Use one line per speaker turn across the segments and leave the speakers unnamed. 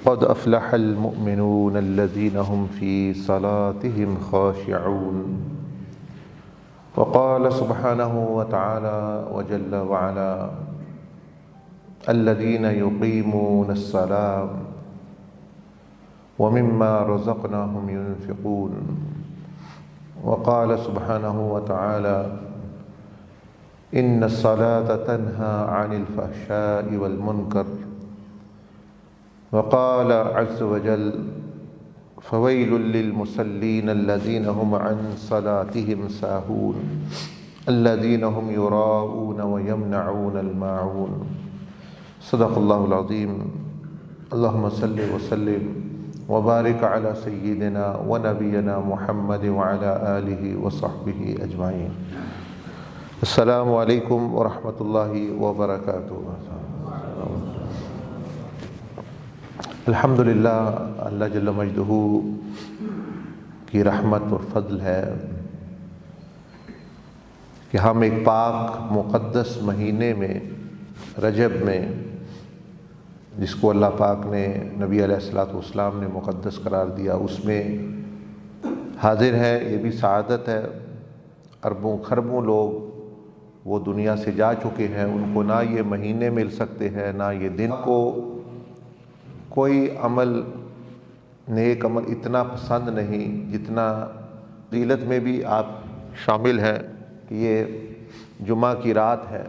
قد أفلح المؤمنون الذين هم في صلاتهم خاشعون. وقال سبحانه وتعالى وجل وعلا: الذين يقيمون الصلاة ومما رزقناهم ينفقون. وقال سبحانه وتعالى: إن الصلاة تنهى عن الفحشاء والمنكر. وقال عز وجل: فويل للمصلين الذين هم عن صلاتهم ساهون الذين هم يراءون ويمنعون الماعون. صدق الله العظيم. اللهم صل وسلم وبارك على سيدنا ونبينا محمد وعلى آله وصحبه أجمعين. السلام علیکم ورحمۃ اللہ وبرکاتہ۔ الحمدللہ، اللہ جل مجدہ کی رحمت اور فضل ہے کہ ہم ایک پاک مقدس مہینے میں، رجب میں، جس کو اللہ پاک نے نبی علیہ الصلوۃ والسلام نے مقدس قرار دیا، اس میں حاضر ہے۔ یہ بھی سعادت ہے، اربوں خربوں لوگ وہ دنیا سے جا چکے ہیں، ان کو نہ یہ مہینے مل سکتے ہیں، نہ یہ دن کو کوئی عمل، نیک عمل اتنا پسند نہیں جتنا فضیلت میں بھی آپ شامل ہیں کہ یہ جمعہ کی رات ہے،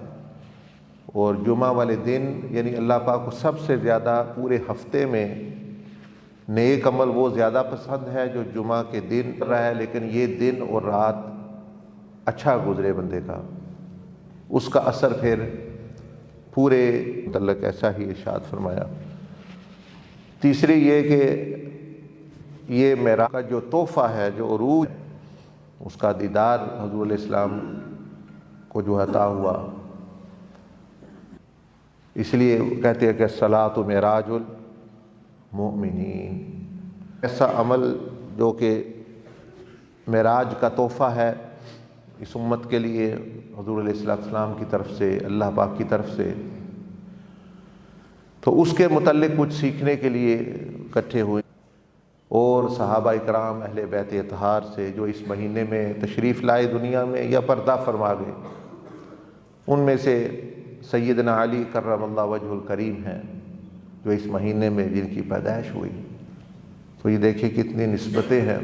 اور جمعہ والے دن یعنی اللہ پاک کو سب سے زیادہ پورے ہفتے میں نیک عمل وہ زیادہ پسند ہے جو جمعہ کے دن کر رہا ہے، لیکن یہ دن اور رات اچھا گزرے بندے کا، اس کا اثر پھر پورے متعلق ایسا ہی ارشاد فرمایا۔ تیسری یہ کہ یہ معراج کا جو تحفہ ہے، جو عروج، اس کا دیدار حضور علیہ السلام کو جو عطا ہوا، اس لیے کہتے ہیں کہ الصلاۃ معراج المؤمنین، ایسا عمل جو کہ معراج کا تحفہ ہے اس امت کے لیے، حضور علیہ السلام کی طرف سے، اللہ پاک کی طرف سے۔ تو اس کے متعلق کچھ سیکھنے کے لیے اکٹھے ہوئے، اور صحابہ اکرام اہل بیت اطہار سے جو اس مہینے میں تشریف لائے دنیا میں یا پردہ فرما گئے، ان میں سے سیدنا علی کرم اللہ وجہ الکریم ہیں جو اس مہینے میں جن کی پیدائش ہوئی۔ تو یہ دیکھیں کتنی نسبتیں ہیں۔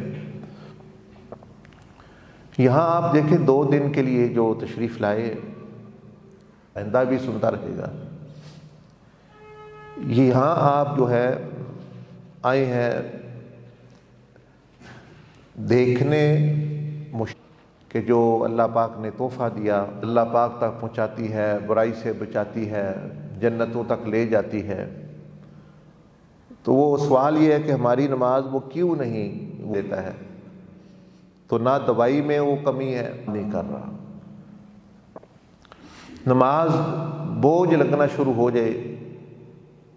یہاں آپ دیکھیں 2 دن کے لیے جو تشریف لائے، آئندہ بھی سنتا رہے گا، یہاں آپ جو ہے آئے ہیں دیکھنے کہ جو اللہ پاک نے تحفہ دیا، اللہ پاک تک پہنچاتی ہے، برائی سے بچاتی ہے، جنتوں تک لے جاتی ہے۔ تو وہ سوال یہ ہے کہ ہماری نماز وہ کیوں نہیں دیتا ہے؟ تو نہ دوائی میں وہ کمی ہے، نہیں کر رہا۔ نماز بوجھ لگنا شروع ہو جائے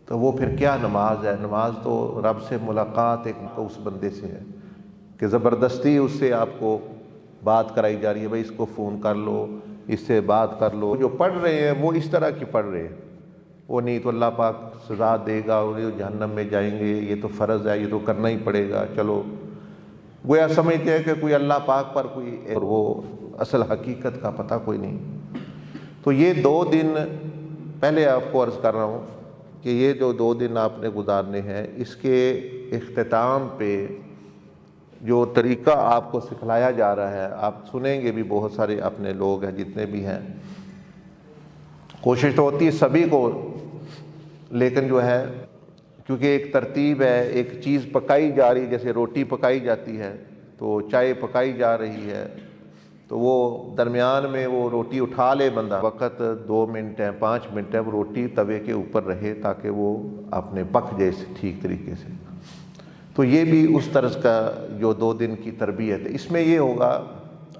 تو وہ پھر کیا نماز ہے؟ نماز تو رب سے ملاقات ایک اس بندے سے ہے کہ زبردستی اس سے آپ کو بات کرائی جا رہی ہے، بھائی اس کو فون کر لو، اس سے بات کر لو۔ جو پڑھ رہے ہیں وہ اس طرح کی پڑھ رہے ہیں، وہ نہیں تو اللہ پاک سزا دے گا اور یہ جہنم میں جائیں گے، یہ تو فرض ہے، یہ تو کرنا ہی پڑے گا، چلو گویا سمجھتے ہیں کہ کوئی اللہ پاک پر کوئی، اور وہ اصل حقیقت کا پتہ کوئی نہیں۔ تو یہ 2 دن پہلے آپ کو عرض کر رہا ہوں کہ یہ جو 2 دن آپ نے گزارنے ہیں، اس کے اختتام پہ جو طریقہ آپ کو سکھلایا جا رہا ہے، آپ سنیں گے بھی، بہت سارے اپنے لوگ ہیں جتنے بھی ہیں، کوشش تو ہوتی ہے سبھی کو، لیکن جو ہے کیونکہ ایک ترتیب ہے، ایک چیز پکائی جا رہی، جیسے روٹی پکائی جاتی ہے تو چائے پکائی جا رہی ہے، تو وہ درمیان میں وہ روٹی اٹھا لے بندہ، وقت 2 منٹ ہے، 5 منٹ ہے، وہ روٹی توے کے اوپر رہے تاکہ وہ اپنے پک جائے ٹھیک طریقے سے۔ تو یہ بھی اس طرز کا جو 2 دن کی تربیت ہے، اس میں یہ ہوگا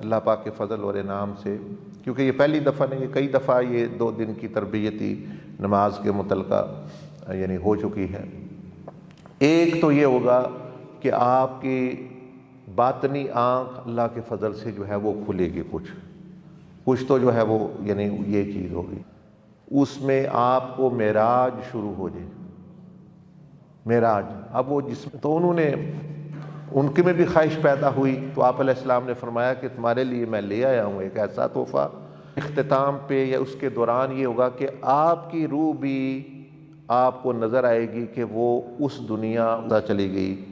اللہ پاک کے فضل اور انعام سے، کیونکہ یہ پہلی دفعہ نہیں، یہ کئی دفعہ یہ 2 دن کی تربیتی نماز کے متعلقہ یعنی ہو چکی ہے۔ ایک تو یہ ہوگا کہ آپ کی باطنی آنکھ اللہ کے فضل سے جو ہے وہ کھلے گی، کچھ تو جو ہے وہ یعنی یہ چیز ہوگی، اس میں آپ کو معراج شروع ہو جائے، معراج. اب وہ جسم تو انہوں نے ان کے میں بھی خواہش پیدا ہوئی تو آپ علیہ السلام نے فرمایا کہ تمہارے لیے میں لے آیا ہوں ایک ایسا تحفہ. اختتام پہ یا اس کے دوران یہ ہوگا کہ آپ کی روح بھی آپ کو نظر آئے گی کہ وہ اس دنیا چلی گئی،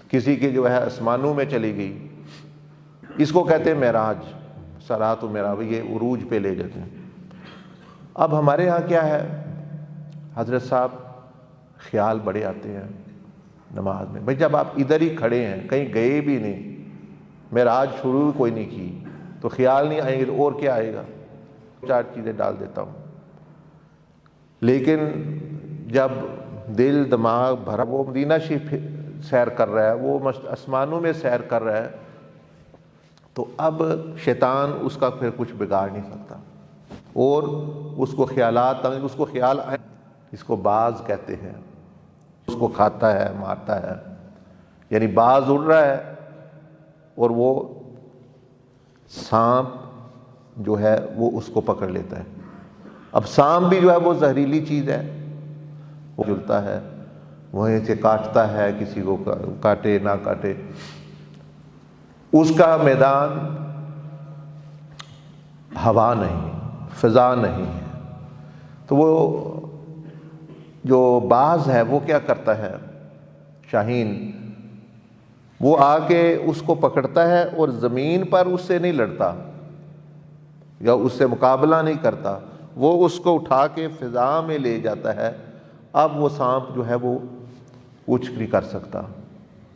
کسی کی جو ہے آسمانوں میں چلی گئی. اس کو کہتے ہیں معراج، صراط و معراج، یہ عروج پہ لے جاتے ہیں. اب ہمارے ہاں کیا ہے، حضرت صاحب خیال بڑے آتے ہیں نماز میں. بھائی جب آپ ادھر ہی کھڑے ہیں، کہیں گئے بھی نہیں، معراج شروع کوئی نہیں کی، تو خیال نہیں آئیں گے تو اور کیا آئے گا؟ 4 چیزیں ڈال دیتا ہوں. لیکن جب دل دماغ بھرا، وہ مدینہ شریف سیر کر رہا ہے، وہ آسمانوں میں سیر کر رہا ہے، تو اب شیطان اس کا پھر کچھ بگاڑ نہیں سکتا، اور اس کو خیالات، اس کو خیال آئے، اس کو باز کہتے ہیں، اس کو کھاتا ہے، مارتا ہے. یعنی باز اڑ رہا ہے اور وہ سانپ جو ہے وہ اس کو پکڑ لیتا ہے. اب سانپ بھی جو ہے وہ زہریلی چیز ہے، وہ جلتا ہے، وہیں سے کاٹتا ہے، کسی کو کاٹے نہ کاٹے. اس کا میدان ہوا نہیں، فضا نہیں ہے. تو وہ جو باز ہے وہ کیا کرتا ہے، شاہین، وہ آ کے اس کو پکڑتا ہے اور زمین پر اس سے نہیں لڑتا یا اس سے مقابلہ نہیں کرتا، وہ اس کو اٹھا کے فضا میں لے جاتا ہے. اب وہ سانپ جو ہے وہ کچھ نہیں کر سکتا،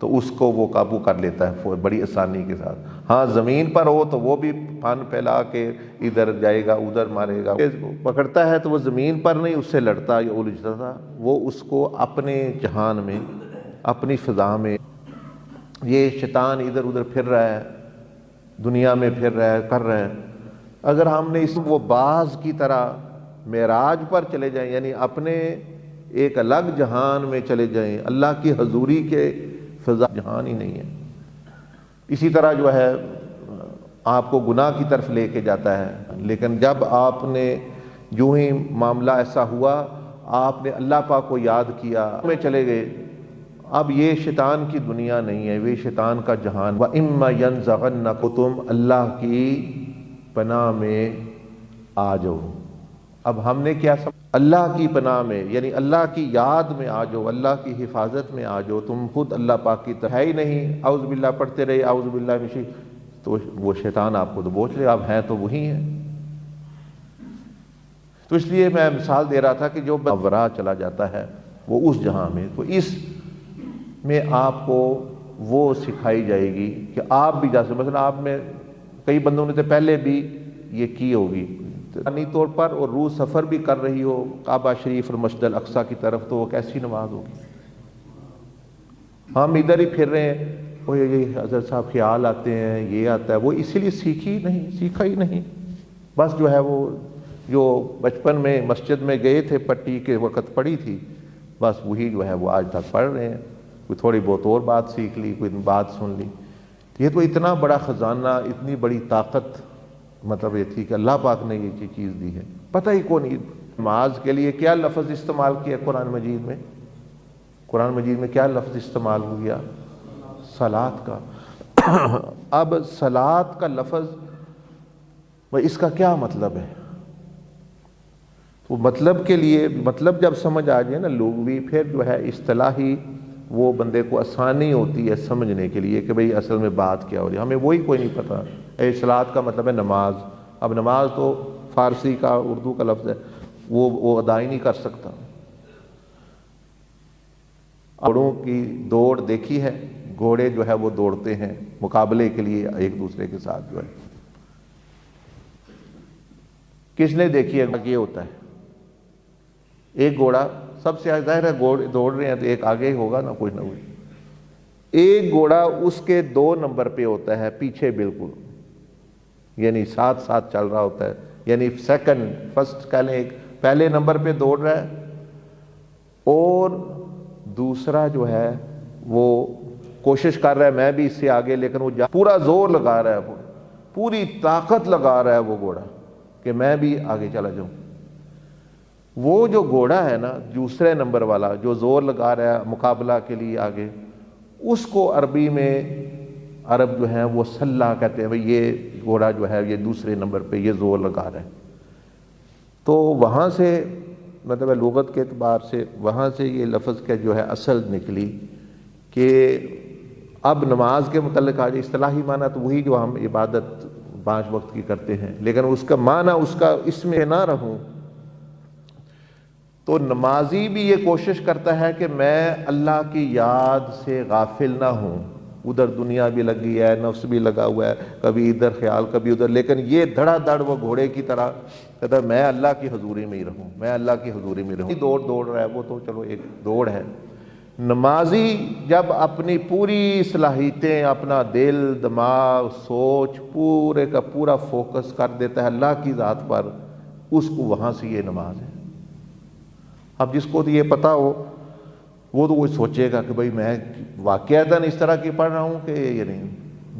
تو اس کو وہ قابو کر لیتا ہے بڑی آسانی کے ساتھ. ہاں زمین پر ہو تو وہ بھی پھن پھیلا کے ادھر جائے گا ادھر مارے گا. پکڑتا ہے تو وہ زمین پر نہیں اس سے لڑتا یا الجھتا تھا، وہ اس کو اپنے جہان میں، اپنی فضا میں. یہ شیطان ادھر ادھر پھر رہا ہے، دنیا میں پھر رہا ہے، کر رہا ہے. اگر ہم نے اس وہ باز کی طرح معراج پر چلے جائیں، یعنی اپنے ایک الگ جہان میں چلے جائیں، اللہ کی حضوری کے فضا جہان ہی نہیں ہے. اسی طرح جو ہے آپ کو گناہ کی طرف لے کے جاتا ہے. لیکن جب آپ نے جو ہی معاملہ ایسا ہوا، آپ نے اللہ پاک کو یاد کیا، میں چلے گئے. اب یہ شیطان کی دنیا نہیں ہے، یہ شیطان کا جہان. وَإِمَّا يَنزَغَنَّكُمْ، تم اللہ کی پناہ میں آ جاؤ. اب ہم نے کیا سمجھا، اللہ کی پناہ میں، یعنی اللہ کی یاد میں آ جاؤ، اللہ کی حفاظت میں آ جاؤ. تم خود اللہ پاک کی طرح ہی نہیں، اعوذ باللہ پڑھتے رہے، اعوذ باللہ من الشیطان، تو وہ شیطان آپ کو دبوچ لے. آپ ہیں تو وہی ہیں. تو اس لیے میں مثال دے رہا تھا کہ جو ورا چلا جاتا ہے وہ اس جہاں میں، تو اس میں آپ کو وہ سکھائی جائے گی کہ آپ بھی جا سکتے. مثلا آپ میں کئی بندوں نے تو پہلے بھی یہ کی ہوگی ذہنی طور پر، اور روح سفر بھی کر رہی ہو کعبہ شریف اور مسجد الاقصیٰ کی طرف، تو وہ کیسی نماز ہوگی. ہم ادھر ہی پھر رہے ہیں، وہ یہ حضرت صاحب خیال آتے ہیں، یہ آتا ہے، وہ اسی لیے سیکھا ہی نہیں. بس جو ہے وہ جو بچپن میں مسجد میں گئے تھے پٹی کے وقت پڑھی تھی، بس وہی جو ہے وہ آج تک پڑھ رہے ہیں. کوئی تھوڑی بہت اور بات سیکھ لی، کوئی بات سن لی. یہ تو اتنا بڑا خزانہ، اتنی بڑی طاقت، مطلب یہ تھی کہ اللہ پاک نے یہ چیز دی ہے. پتہ ہی کون. نماز کے لیے کیا لفظ استعمال کیا قرآن مجید میں؟ قرآن مجید میں کیا لفظ استعمال ہو گیا؟ صلاۃ کا. اب صلاۃ کا لفظ، اس کا کیا مطلب ہے؟ وہ مطلب کے لیے، مطلب جب سمجھ آ جائے نا لغوی، پھر جو ہے اصطلاحی وہ بندے کو آسانی ہوتی ہے سمجھنے کے لیے کہ بھئی اصل میں بات کیا ہو رہی ہے. ہمیں وہی کوئی نہیں پتہ. صلاۃ کا مطلب ہے نماز. اب نماز تو فارسی کا، اردو کا لفظ ہے، وہ ادا ہی نہیں کر سکتا. گھوڑوں کی دوڑ دیکھی ہے، گھوڑے جو ہے وہ دوڑتے ہیں مقابلے کے لیے ایک دوسرے کے ساتھ. جو ہے کس نے دیکھی ہے یہ ہوتا ہے؟ ایک گھوڑا سب سے ظاہر ہے، دوڑ رہے ہیں تو ایک آگے ہی ہوگا نا، کچھ نہ کچھ. ایک گھوڑا اس کے 2 نمبر پہ ہوتا ہے پیچھے بالکل، یعنی ساتھ ساتھ چل رہا ہوتا ہے. یعنی فرسٹ کہہ لیں، ایک پہلے نمبر پہ دوڑ رہا ہے، اور دوسرا جو ہے وہ کوشش کر رہا ہے میں بھی اس سے آگے، لیکن وہ پورا زور لگا رہا ہے، پوری طاقت لگا رہا ہے وہ گھوڑا کہ میں بھی آگے چلا جاؤں. وہ جو گھوڑا ہے نا دوسرے نمبر والا جو زور لگا رہا ہے مقابلہ کے لیے آگے، اس کو عربی میں عرب جو ہیں وہ سلہ کہتے ہیں، بھئی یہ گھوڑا جو ہے یہ دوسرے نمبر پہ یہ زور لگا رہا ہے۔ تو وہاں سے مطلب لغت کے اعتبار سے وہاں سے یہ لفظ کا جو ہے اصل نکلی کہ اب نماز کے متعلق آج اصطلاحی معنی تو وہی جو ہم عبادت 5 وقت کی کرتے ہیں، لیکن اس کا معنی اس کا اس میں نہ رہوں تو نمازی بھی یہ کوشش کرتا ہے کہ میں اللہ کی یاد سے غافل نہ ہوں، ادھر دنیا بھی لگی ہے، نفس بھی لگا ہوا ہے، کبھی ادھر خیال کبھی ادھر، لیکن یہ دھڑا دھڑ وہ گھوڑے کی طرح کہتا ہے میں اللہ کی حضوری میں ہی رہوں، میں اللہ کی حضوری میں رہوں۔ دوڑ رہا ہے وہ تو چلو ایک دوڑ ہے۔ نمازی جب اپنی پوری صلاحیتیں، اپنا دل دماغ سوچ پورے کا پورا فوکس کر دیتا ہے اللہ کی ذات پر، اس کو وہاں سے یہ نماز ہے۔ اب جس کو تو یہ پتہ ہو وہ تو وہ سوچے گا کہ بھئی میں واقعتاً اس طرح کی پڑھ رہا ہوں کہ یہ نہیں۔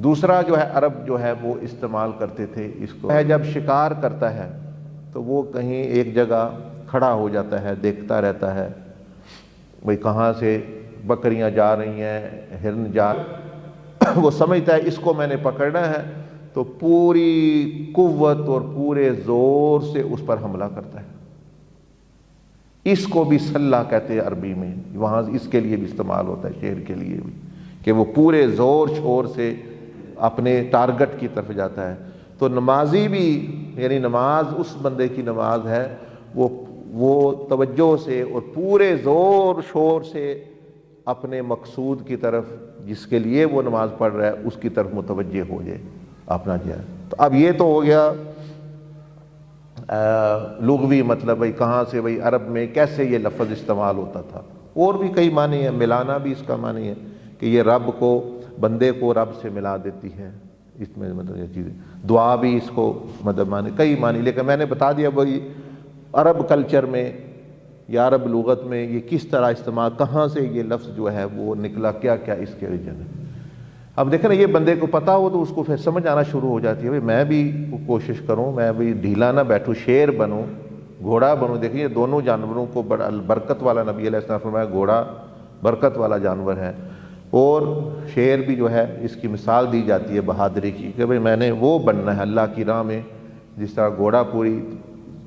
دوسرا جو ہے عرب جو ہے وہ استعمال کرتے تھے اس کو، جب شکار کرتا ہے تو وہ کہیں ایک جگہ کھڑا ہو جاتا ہے، دیکھتا رہتا ہے بھئی کہاں سے بکریاں جا رہی ہیں، ہرن جا وہ سمجھتا ہے اس کو میں نے پکڑنا ہے تو پوری قوت اور پورے زور سے اس پر حملہ کرتا ہے۔ اس کو بھی سلہ کہتے ہیں عربی میں، وہاں اس کے لیے بھی استعمال ہوتا ہے، شعر کے لیے بھی، کہ وہ پورے زور شور سے اپنے ٹارگٹ کی طرف جاتا ہے۔ تو نمازی بھی یعنی نماز اس بندے کی نماز ہے وہ توجہ سے اور پورے زور شور سے اپنے مقصود کی طرف جس کے لیے وہ نماز پڑھ رہا ہے اس کی طرف متوجہ ہو جائے اپنا جائے۔ تو اب یہ تو ہو گیا لغوی مطلب، بھئی کہاں سے، بھئی عرب میں کیسے یہ لفظ استعمال ہوتا تھا۔ اور بھی کئی معنی ہیں، ملانا بھی اس کا معنی ہے کہ یہ رب کو بندے کو رب سے ملا دیتی ہے، اس میں مطلب یہ چیزیں، دعا بھی اس کو مطلب معنی کئی معنی، لیکن میں نے بتا دیا بھئی عرب کلچر میں یا عرب لغت میں یہ کس طرح استعمال، کہاں سے یہ لفظ جو ہے وہ نکلا، کیا کیا اس کے ریجن ہے۔ اب دیکھیں نا یہ بندے کو پتہ ہو تو اس کو پھر سمجھ آنا شروع ہو جاتی ہے، بھئی میں بھی کوشش کروں، میں بھی ڈھیلا نہ بیٹھوں، شیر بنوں، گھوڑا بنوں۔ دیکھیں یہ دونوں جانوروں کو بڑا برکت والا نبی علیہ السلام فرمایا گھوڑا برکت والا جانور ہے، اور شیر بھی جو ہے اس کی مثال دی جاتی ہے بہادری کی کہ بھئی میں نے وہ بننا ہے اللہ کی راہ میں، جس طرح گھوڑا پوری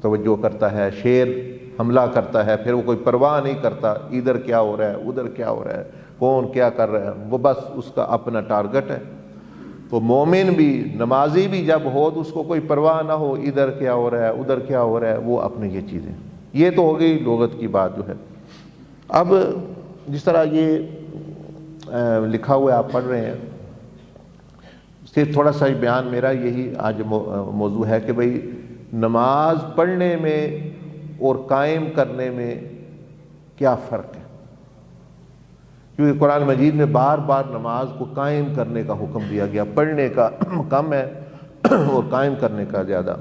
توجہ کرتا ہے، شیر حملہ کرتا ہے، پھر وہ کوئی پرواہ نہیں کرتا ادھر کیا ہو رہا ہے ادھر کیا ہو رہا ہے کون کیا کر رہا ہے، وہ بس اس کا اپنا ٹارگٹ ہے۔ تو مومن بھی نمازی بھی جب ہو تو اس کو کوئی پرواہ نہ ہو ادھر کیا ہو رہا ہے ادھر کیا ہو رہا ہے، وہ اپنی یہ چیزیں، یہ تو ہو گئی لغت کی بات جو ہے۔ اب جس طرح یہ لکھا ہوا آپ پڑھ رہے ہیں، صرف تھوڑا سا بیان میرا یہی آج موضوع ہے کہ بھئی نماز پڑھنے میں اور قائم کرنے میں کیا فرق ہے، کیونکہ قرآن مجید میں بار بار نماز کو قائم کرنے کا حکم دیا گیا، پڑھنے کا کم ہے اور قائم کرنے کا زیادہ۔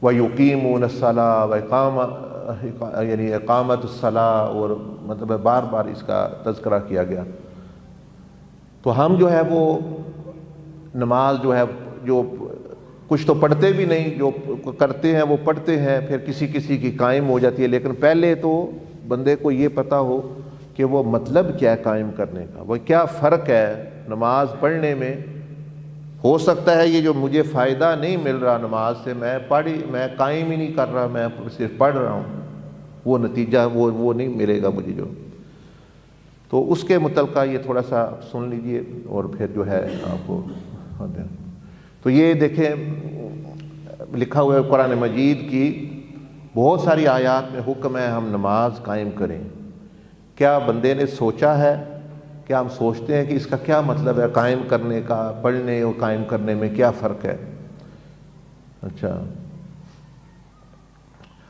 وَيُقِيمُونَ الصَّلَاةَ یعنی اقامت الصلاۃ، اور مطلب بار بار اس کا تذکرہ کیا گیا۔ تو ہم جو ہے وہ نماز جو ہے جو کچھ تو پڑھتے بھی نہیں، جو کرتے ہیں وہ پڑھتے ہیں، پھر کسی کسی کی قائم ہو جاتی ہے، لیکن پہلے تو بندے کو یہ پتہ ہو کہ وہ مطلب کیا ہے قائم کرنے کا، وہ کیا فرق ہے نماز پڑھنے میں۔ ہو سکتا ہے یہ جو مجھے فائدہ نہیں مل رہا نماز سے، میں قائم ہی نہیں کر رہا، میں صرف پڑھ رہا ہوں، وہ نتیجہ وہ نہیں ملے گا مجھے جو۔ تو اس کے متعلقہ یہ تھوڑا سا سن لیجئے اور پھر جو ہے آپ کو تو یہ دیکھیں لکھا ہوا ہے قرآن مجید کی بہت ساری آیات میں حکم ہے ہم نماز قائم کریں۔ کیا بندے نے سوچا ہے، کیا ہم سوچتے ہیں کہ اس کا کیا مطلب ہے قائم کرنے کا، پڑھنے اور قائم کرنے میں کیا فرق ہے؟ اچھا،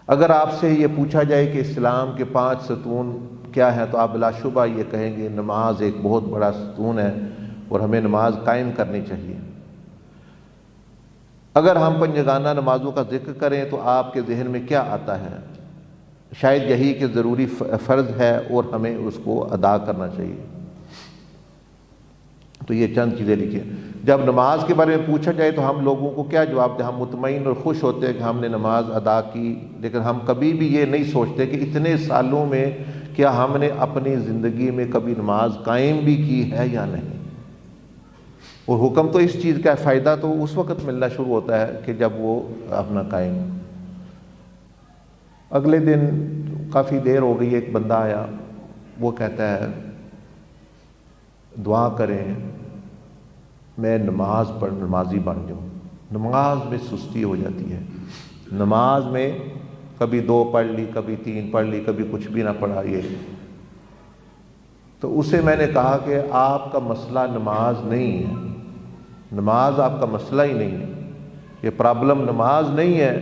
اگر آپ سے یہ پوچھا جائے کہ اسلام کے 5 ستون کیا ہیں تو آپ بلا شبہ یہ کہیں گے نماز ایک بہت بڑا ستون ہے اور ہمیں نماز قائم کرنی چاہیے۔ اگر ہم پنجگانہ نمازوں کا ذکر کریں تو آپ کے ذہن میں کیا آتا ہے؟ شاید یہی کہ ضروری فرض ہے اور ہمیں اس کو ادا کرنا چاہیے۔ تو یہ چند چیزیں لکھی ہیں۔ جب نماز کے بارے میں پوچھا جائے تو ہم لوگوں کو کیا جواب دیں؟ ہم مطمئن اور خوش ہوتے ہیں کہ ہم نے نماز ادا کی، لیکن ہم کبھی بھی یہ نہیں سوچتے کہ اتنے سالوں میں کیا ہم نے اپنی زندگی میں کبھی نماز قائم بھی کی ہے یا نہیں۔ اور حکم تو اس چیز کا ہے، فائدہ تو اس وقت ملنا شروع ہوتا ہے کہ جب وہ اپنا قائم۔ اگلے دن کافی دیر ہو گئی، ایک بندہ آیا، وہ کہتا ہے دعا کریں میں نمازی بن جاؤں۔ نماز میں سستی ہو جاتی ہے، نماز میں کبھی 2 پڑھ لی، کبھی 3 پڑھ لی، کبھی کچھ بھی نہ پڑھا۔ یہ تو اسے میں نے کہا کہ آپ کا مسئلہ نماز نہیں ہے، نماز آپ کا مسئلہ ہی نہیں ہے، یہ پرابلم نماز نہیں ہے۔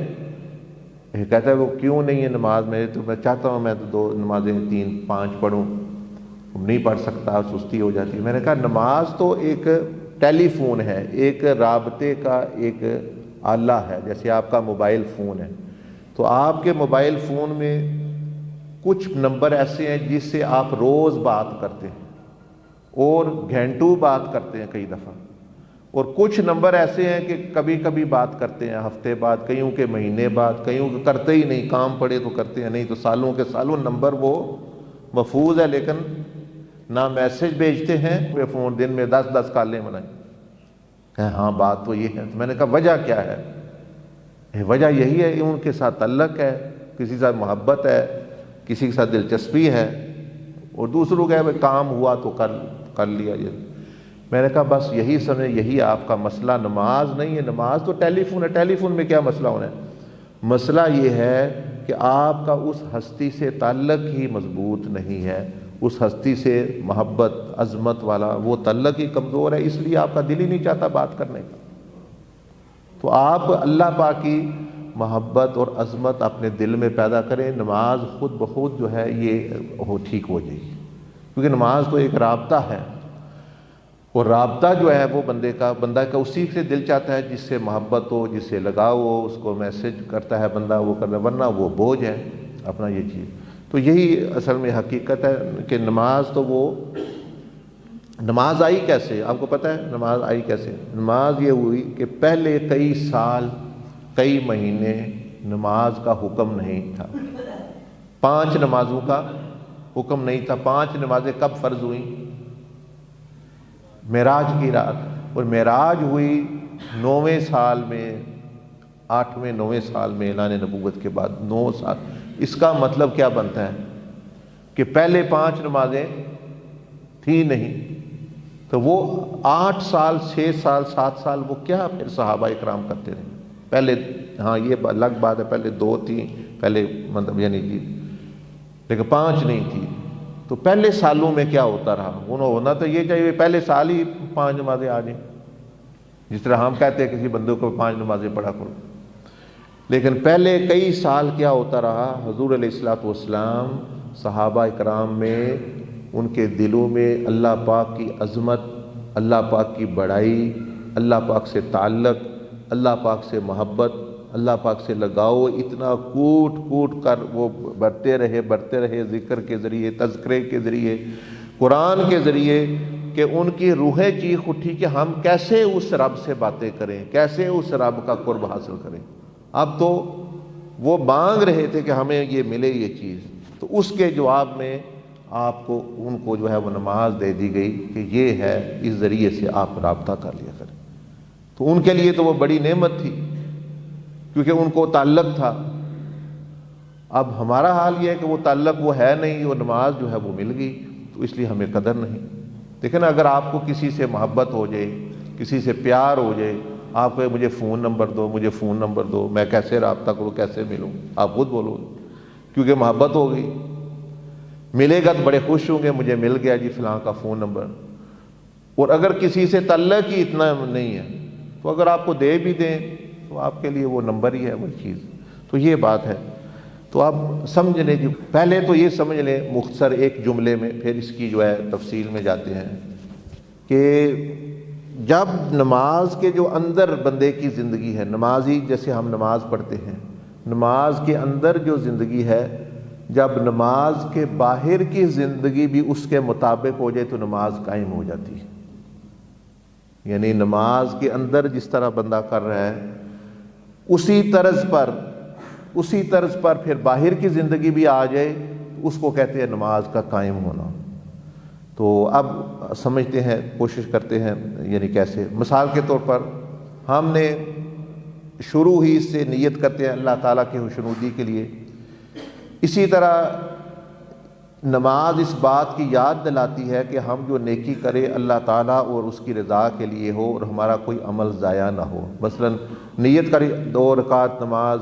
یہ کہتا ہے وہ کیوں نہیں ہے نماز میں؟ تو میں چاہتا ہوں میں تو 2 نمازیں 3 5 پڑھوں، نہیں پڑھ سکتا، سستی ہو جاتی ہے۔ میں نے کہا نماز تو ایک ٹیلی فون ہے، ایک رابطے کا ایک آلہ ہے، جیسے آپ کا موبائل فون ہے۔ تو آپ کے موبائل فون میں کچھ نمبر ایسے ہیں جس سے آپ روز بات کرتے ہیں اور گھنٹوں بات کرتے ہیں کئی دفعہ، اور کچھ نمبر ایسے ہیں کہ کبھی کبھی بات کرتے ہیں، ہفتے بعد، کئیوں کے مہینے بعد، کئیوں کے کرتے ہی نہیں، کام پڑے تو کرتے ہیں، نہیں تو سالوں کے سالوں نمبر وہ محفوظ ہے، لیکن نہ میسج بھیجتے ہیں، وہ فون دن میں 10 کالیں بنائیں۔ ہاں بات تو یہ ہے۔ تو میں نے کہا وجہ کیا ہے؟ وجہ یہی ہے کہ ان کے ساتھ تعلق ہے، کسی کے ساتھ محبت ہے، کسی کے ساتھ دلچسپی ہے، اور دوسروں کا کام ہوا تو کر لیا یہ۔ میں نے کہا بس یہی سمجھیں، یہی آپ کا مسئلہ نماز نہیں ہے۔ نماز تو ٹیلی فون ہے، ٹیلی فون میں کیا مسئلہ ہونا ہے؟ مسئلہ یہ ہے کہ آپ کا اس ہستی سے تعلق ہی مضبوط نہیں ہے، اس ہستی سے محبت عظمت والا وہ تعلق ہی کمزور ہے، اس لیے آپ کا دل ہی نہیں چاہتا بات کرنے کا۔ تو آپ اللہ پاک کی محبت اور عظمت اپنے دل میں پیدا کریں، نماز خود بخود جو ہے یہ ٹھیک ہو جائے گی، کیونکہ نماز تو ایک رابطہ ہے، اور رابطہ جو ہے وہ بندہ کا اسی سے دل چاہتا ہے جس سے محبت ہو، جس سے لگاؤ ہو، اس کو میسج کرتا ہے بندہ، وہ کرنا، ورنہ وہ بوجھ ہے اپنا یہ چیز۔ تو یہی اصل میں حقیقت ہے کہ نماز تو وہ نماز آئی کیسے؟ آپ کو پتہ ہے نماز آئی کیسے؟ نماز یہ ہوئی کہ پہلے کئی سال کئی مہینے نماز کا حکم نہیں تھا، 5 نمازوں کا حکم نہیں تھا۔ 5 نمازیں کب فرض ہوئیں؟ معراج کی رات، اور معراج ہوئی 9ویں سال میں، 8ویں 9ویں سال میں اعلان نبوت کے بعد 9 سال۔ اس کا مطلب کیا بنتا ہے کہ پہلے 5 نمازیں تھی نہیں، تو وہ 8 سال 6 سال 7 سال وہ کیا پھر صحابہ اکرام کرتے رہے؟ پہلے ہاں یہ الگ بات ہے، پہلے 2 تھیں، پہلے مطلب یعنی کہ لیکن 5 نہیں تھی۔ تو پہلے سالوں میں کیا ہوتا رہا؟ ہونا تو یہ چاہیے پہلے سال ہی 5 نمازیں آ جائیں، جس طرح ہم کہتے ہیں کسی بندے کو 5 نمازیں پڑھا کرو، لیکن پہلے کئی سال کیا ہوتا رہا؟ حضور علیہ الصلوۃ والسلام، صحابہ اکرام میں، ان کے دلوں میں اللہ پاک کی عظمت، اللہ پاک کی بڑائی، اللہ پاک سے تعلق، اللہ پاک سے محبت، اللہ پاک سے لگاؤ اتنا کوٹ کوٹ کر وہ بڑھتے رہے ذکر کے ذریعے، تذکرے کے ذریعے، قرآن کے ذریعے، کہ ان کی روحیں چیخ اٹھی کہ ہم کیسے اس رب سے باتیں کریں، کیسے اس رب کا قرب حاصل کریں۔ اب تو وہ مانگ رہے تھے کہ ہمیں یہ ملے یہ چیز، تو اس کے جواب میں آپ کو ان کو جو ہے وہ نماز دے دی گئی کہ یہ ہے، اس ذریعے سے آپ رابطہ کر لیا کریں۔ تو ان کے لیے تو وہ بڑی نعمت تھی، کیونکہ ان کو تعلق تھا۔ اب ہمارا حال یہ ہے کہ وہ تعلق وہ ہے نہیں، اور نماز جو ہے وہ مل گئی، تو اس لیے ہمیں قدر نہیں۔ دیکھیں نا، اگر آپ کو کسی سے محبت ہو جائے، کسی سے پیار ہو جائے، آپ کو مجھے فون نمبر دو، مجھے فون نمبر دو، میں کیسے رابطہ کروں، کیسے ملوں؟ آپ خود بولو، کیونکہ محبت ہو گئی۔ ملے گا تو بڑے خوش ہوں گے، مجھے مل گیا جی فلاں کا فون نمبر۔ اور اگر کسی سے تعلق ہی اتنا نہیں ہے، تو اگر آپ کو دے بھی دیں تو آپ کے لیے وہ نمبر ہی ہے وہ چیز۔ تو یہ بات ہے۔ تو آپ سمجھ لیں کہ پہلے تو یہ سمجھ لیں مختصر ایک جملے میں، پھر اس کی جو ہے تفصیل میں جاتے ہیں، کہ جب نماز کے جو اندر بندے کی زندگی ہے، نمازی جیسے ہم نماز پڑھتے ہیں، نماز کے اندر جو زندگی ہے، جب نماز کے باہر کی زندگی بھی اس کے مطابق ہو جائے تو نماز قائم ہو جاتی ہے۔ یعنی نماز کے اندر جس طرح بندہ کر رہا ہے اسی طرز پر پھر باہر کی زندگی بھی آ جائے، اس کو کہتے ہیں نماز کا قائم ہونا۔ تو اب سمجھتے ہیں، کوشش کرتے ہیں، یعنی کیسے۔ مثال کے طور پر ہم نے شروع ہی سے نیت کرتے ہیں اللہ تعالیٰ کی خوشنودی کے لیے، اسی طرح نماز اس بات کی یاد دلاتی ہے کہ ہم جو نیکی کرے اللہ تعالیٰ اور اس کی رضا کے لیے ہو اور ہمارا کوئی عمل ضائع نہ ہو۔ مثلا نیت کری 2 رکعت نماز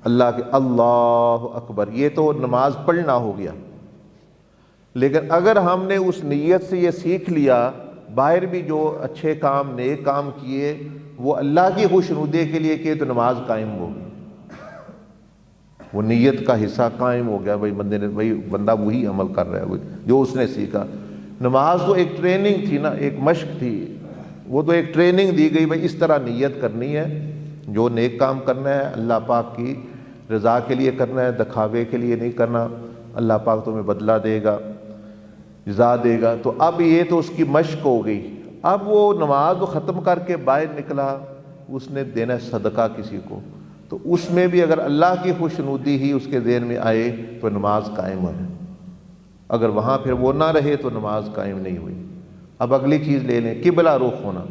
اللہ کے، اللہ اکبر، یہ تو نماز پڑھنا ہو گیا۔ لیکن اگر ہم نے اس نیت سے یہ سیکھ لیا، باہر بھی جو اچھے کام نیک کام کیے وہ اللہ کی خوشنودی کے لیے کیے، تو نماز قائم ہوگی، وہ نیت کا حصہ قائم ہو گیا، بندہ وہی عمل کر رہا ہے جو اس نے سیکھا۔ نماز تو ایک ٹریننگ تھی نا، ایک مشق تھی، وہ تو ایک ٹریننگ دی گئی، بھائی اس طرح نیت کرنی ہے، جو نیک کام کرنا ہے اللہ پاک کی رضا کے لیے کرنا ہے، دکھاوے کے لیے نہیں کرنا، اللہ پاک تمہیں بدلہ دے گا، جزا دے گا۔ تو اب یہ تو اس کی مشق ہو گئی۔ اب وہ نماز کو ختم کر کے باہر نکلا، اس نے دینا ہے صدقہ کسی کو، تو اس میں بھی اگر اللہ کی خوشنودی ہی اس کے ذہن میں آئے تو نماز قائم ہے، اگر وہاں پھر وہ نہ رہے تو نماز قائم نہیں ہوئی۔ اب اگلی چیز لے لیں، قبلہ رخ ہونا۔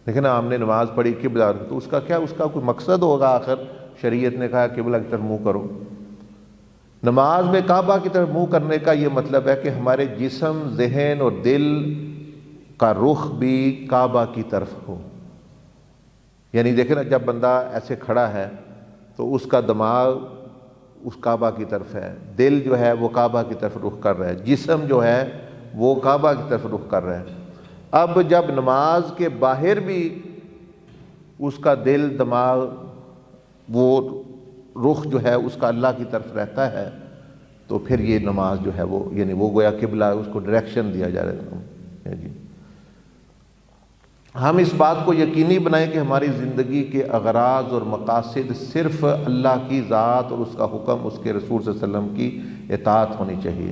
لیکن ہم نے نماز پڑھی قبلہ رخ، تو اس کا کیا، اس کا کوئی مقصد ہوگا؟ آخر شریعت نے کہا قبلہ کی طرف منہ کرو۔ نماز میں کعبہ کی طرف منہ کرنے کا یہ مطلب ہے کہ ہمارے جسم، ذہن اور دل کا رخ بھی کعبہ کی طرف ہو۔ یعنی دیکھیں نا، جب بندہ ایسے کھڑا ہے تو اس کا دماغ اس کعبہ کی طرف ہے، دل جو ہے وہ کعبہ کی طرف رخ کر رہا ہے، جسم جو ہے وہ کعبہ کی طرف رخ کر رہا ہے۔ اب جب نماز کے باہر بھی اس کا دل، دماغ، وہ رخ جو ہے اس کا اللہ کی طرف رہتا ہے، تو پھر یہ نماز جو ہے وہ، یعنی وہ گویا قبلہ، اس کو ڈائریکشن دیا جا رہا ہے جی۔ ہم اس بات کو یقینی بنائیں کہ ہماری زندگی کے اغراض اور مقاصد صرف اللہ کی ذات اور اس کا حکم، اس کے رسول صلی اللہ علیہ وسلم کی اطاعت ہونی چاہیے۔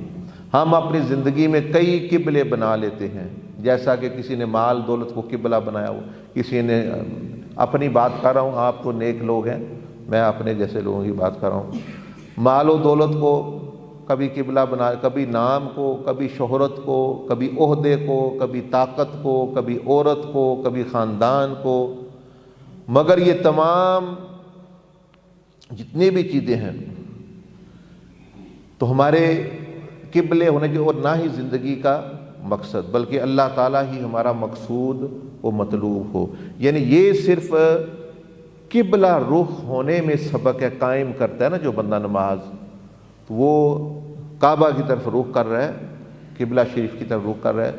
ہم اپنی زندگی میں کئی قبلے بنا لیتے ہیں، جیسا کہ کسی نے مال دولت کو قبلہ بنایا ہو، کسی نے، اپنی بات کر رہا ہوں، آپ تو نیک لوگ ہیں، میں اپنے جیسے لوگوں کی بات کر رہا ہوں، مال و دولت کو کبھی قبلہ بنا، کبھی نام کو، کبھی شہرت کو، کبھی عہدے کو، کبھی طاقت کو، کبھی عورت کو، کبھی خاندان کو۔ مگر یہ تمام جتنی بھی چیزیں ہیں تو ہمارے قبلے ہونے کے، اور نہ ہی زندگی کا مقصد، بلکہ اللہ تعالیٰ ہی ہمارا مقصود و مطلوب ہو۔ یعنی یہ صرف قبلہ رخ ہونے میں سبق ہے، قائم کرتا ہے نا جو بندہ نماز، تو وہ کعبہ کی طرف رخ کر رہا ہے، قبلہ شریف کی طرف رخ کر رہا ہے،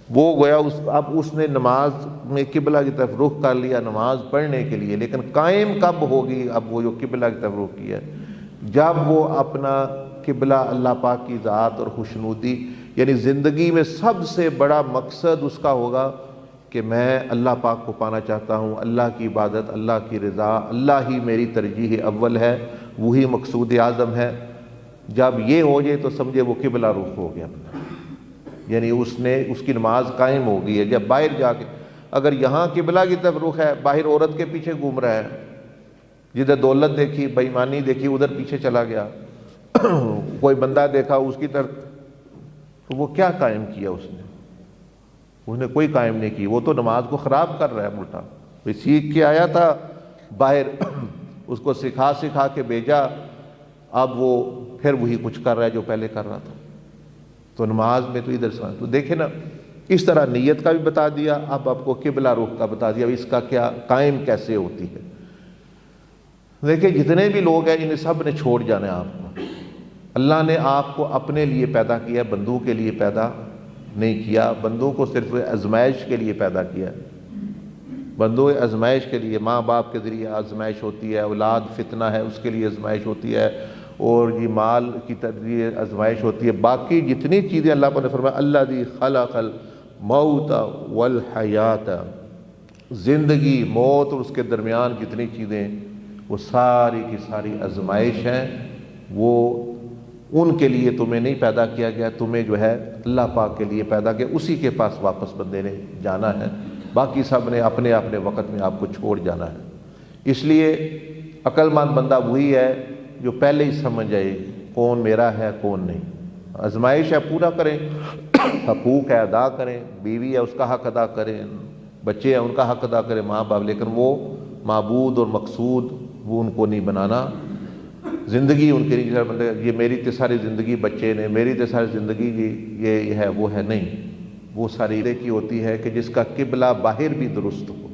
وہ گویا اب اس نے نماز میں قبلہ کی طرف رخ کر لیا نماز پڑھنے کے لیے۔ لیکن قائم کب ہوگی اب وہ جو قبلہ کی طرف رخ کیا ہے؟ جب وہ اپنا قبلہ اللہ پاک کی ذات اور خوشنودی، یعنی زندگی میں سب سے بڑا مقصد اس کا ہوگا کہ میں اللہ پاک کو پانا چاہتا ہوں، اللہ کی عبادت، اللہ کی رضا، اللہ ہی میری ترجیح اول ہے، وہی مقصود اعظم ہے۔ جب یہ ہو جائے تو سمجھے وہ قبلہ رخ ہو گیا، یعنی اس کی نماز قائم ہو گئی ہے۔ جب باہر جا کے، اگر یہاں قبلہ کی طرف رخ ہے، باہر عورت کے پیچھے گھوم رہا ہے، جدھر دولت دیکھی، بے ایمانی دیکھی، ادھر پیچھے چلا گیا، کوئی بندہ دیکھا اس کی طرف، تو وہ کیا قائم کیا اس نے کوئی قائم نہیں کی، وہ تو نماز کو خراب کر رہا ہے الٹا۔ وہ سیکھ کے آیا تھا باہر، اس کو سکھا کے بھیجا، اب وہ پھر وہی کچھ کر رہا ہے جو پہلے کر رہا تھا۔ تو نماز میں تو ادھر سے تو دیکھیں نا، اس طرح نیت کا بھی بتا دیا، اب آپ کو قبلہ رخ کا بتا دیا، اس کا کیا قائم کیسے ہوتی ہے۔ دیکھیں جتنے بھی لوگ ہیں انہیں سب نے چھوڑ جانا ہے آپ کو۔ اللہ نے آپ کو اپنے لیے پیدا کیا، بندوں کے لیے پیدا نہیں کیا، بندوں کو صرف آزمائش کے لیے پیدا کیا ہے۔ بندوں آزمائش کے لیے، ماں باپ کے ذریعے آزمائش ہوتی ہے، اولاد فتنہ ہے اس کے لیے آزمائش ہوتی ہے، اور یہ مال کی ذریعے آزمائش ہوتی ہے۔ باقی جتنی چیزیں اللہ نے فرمایا، الذی خلق الموت والحیات، زندگی، موت اور اس کے درمیان جتنی چیزیں، وہ ساری کی ساری آزمائش ہیں، وہ ان کے لیے تمہیں نہیں پیدا کیا گیا، تمہیں جو ہے اللہ پاک کے لیے پیدا کیا، اسی کے پاس واپس بندے نے جانا ہے، باقی سب نے اپنے اپنے وقت میں آپ کو چھوڑ جانا ہے۔ اس لیے عقل مند بندہ وہی ہے جو پہلے ہی سمجھ جائے کون میرا ہے کون نہیں۔ آزمائش ہے پورا کریں، حقوق ہے ادا کریں، بیوی ہے اس کا حق ادا کریں، بچے ہیں ان کا حق ادا کریں، ماں باپ، لیکن وہ معبود اور مقصود وہ ان کو نہیں بنانا، زندگی ان کے لیے یہ میری تو ساری زندگی بچے نے، میری تو ساری زندگی یہ ہے وہ ہے، نہیں، وہ ساری کی ہوتی ہے کہ جس کا قبلہ باہر بھی درست ہو،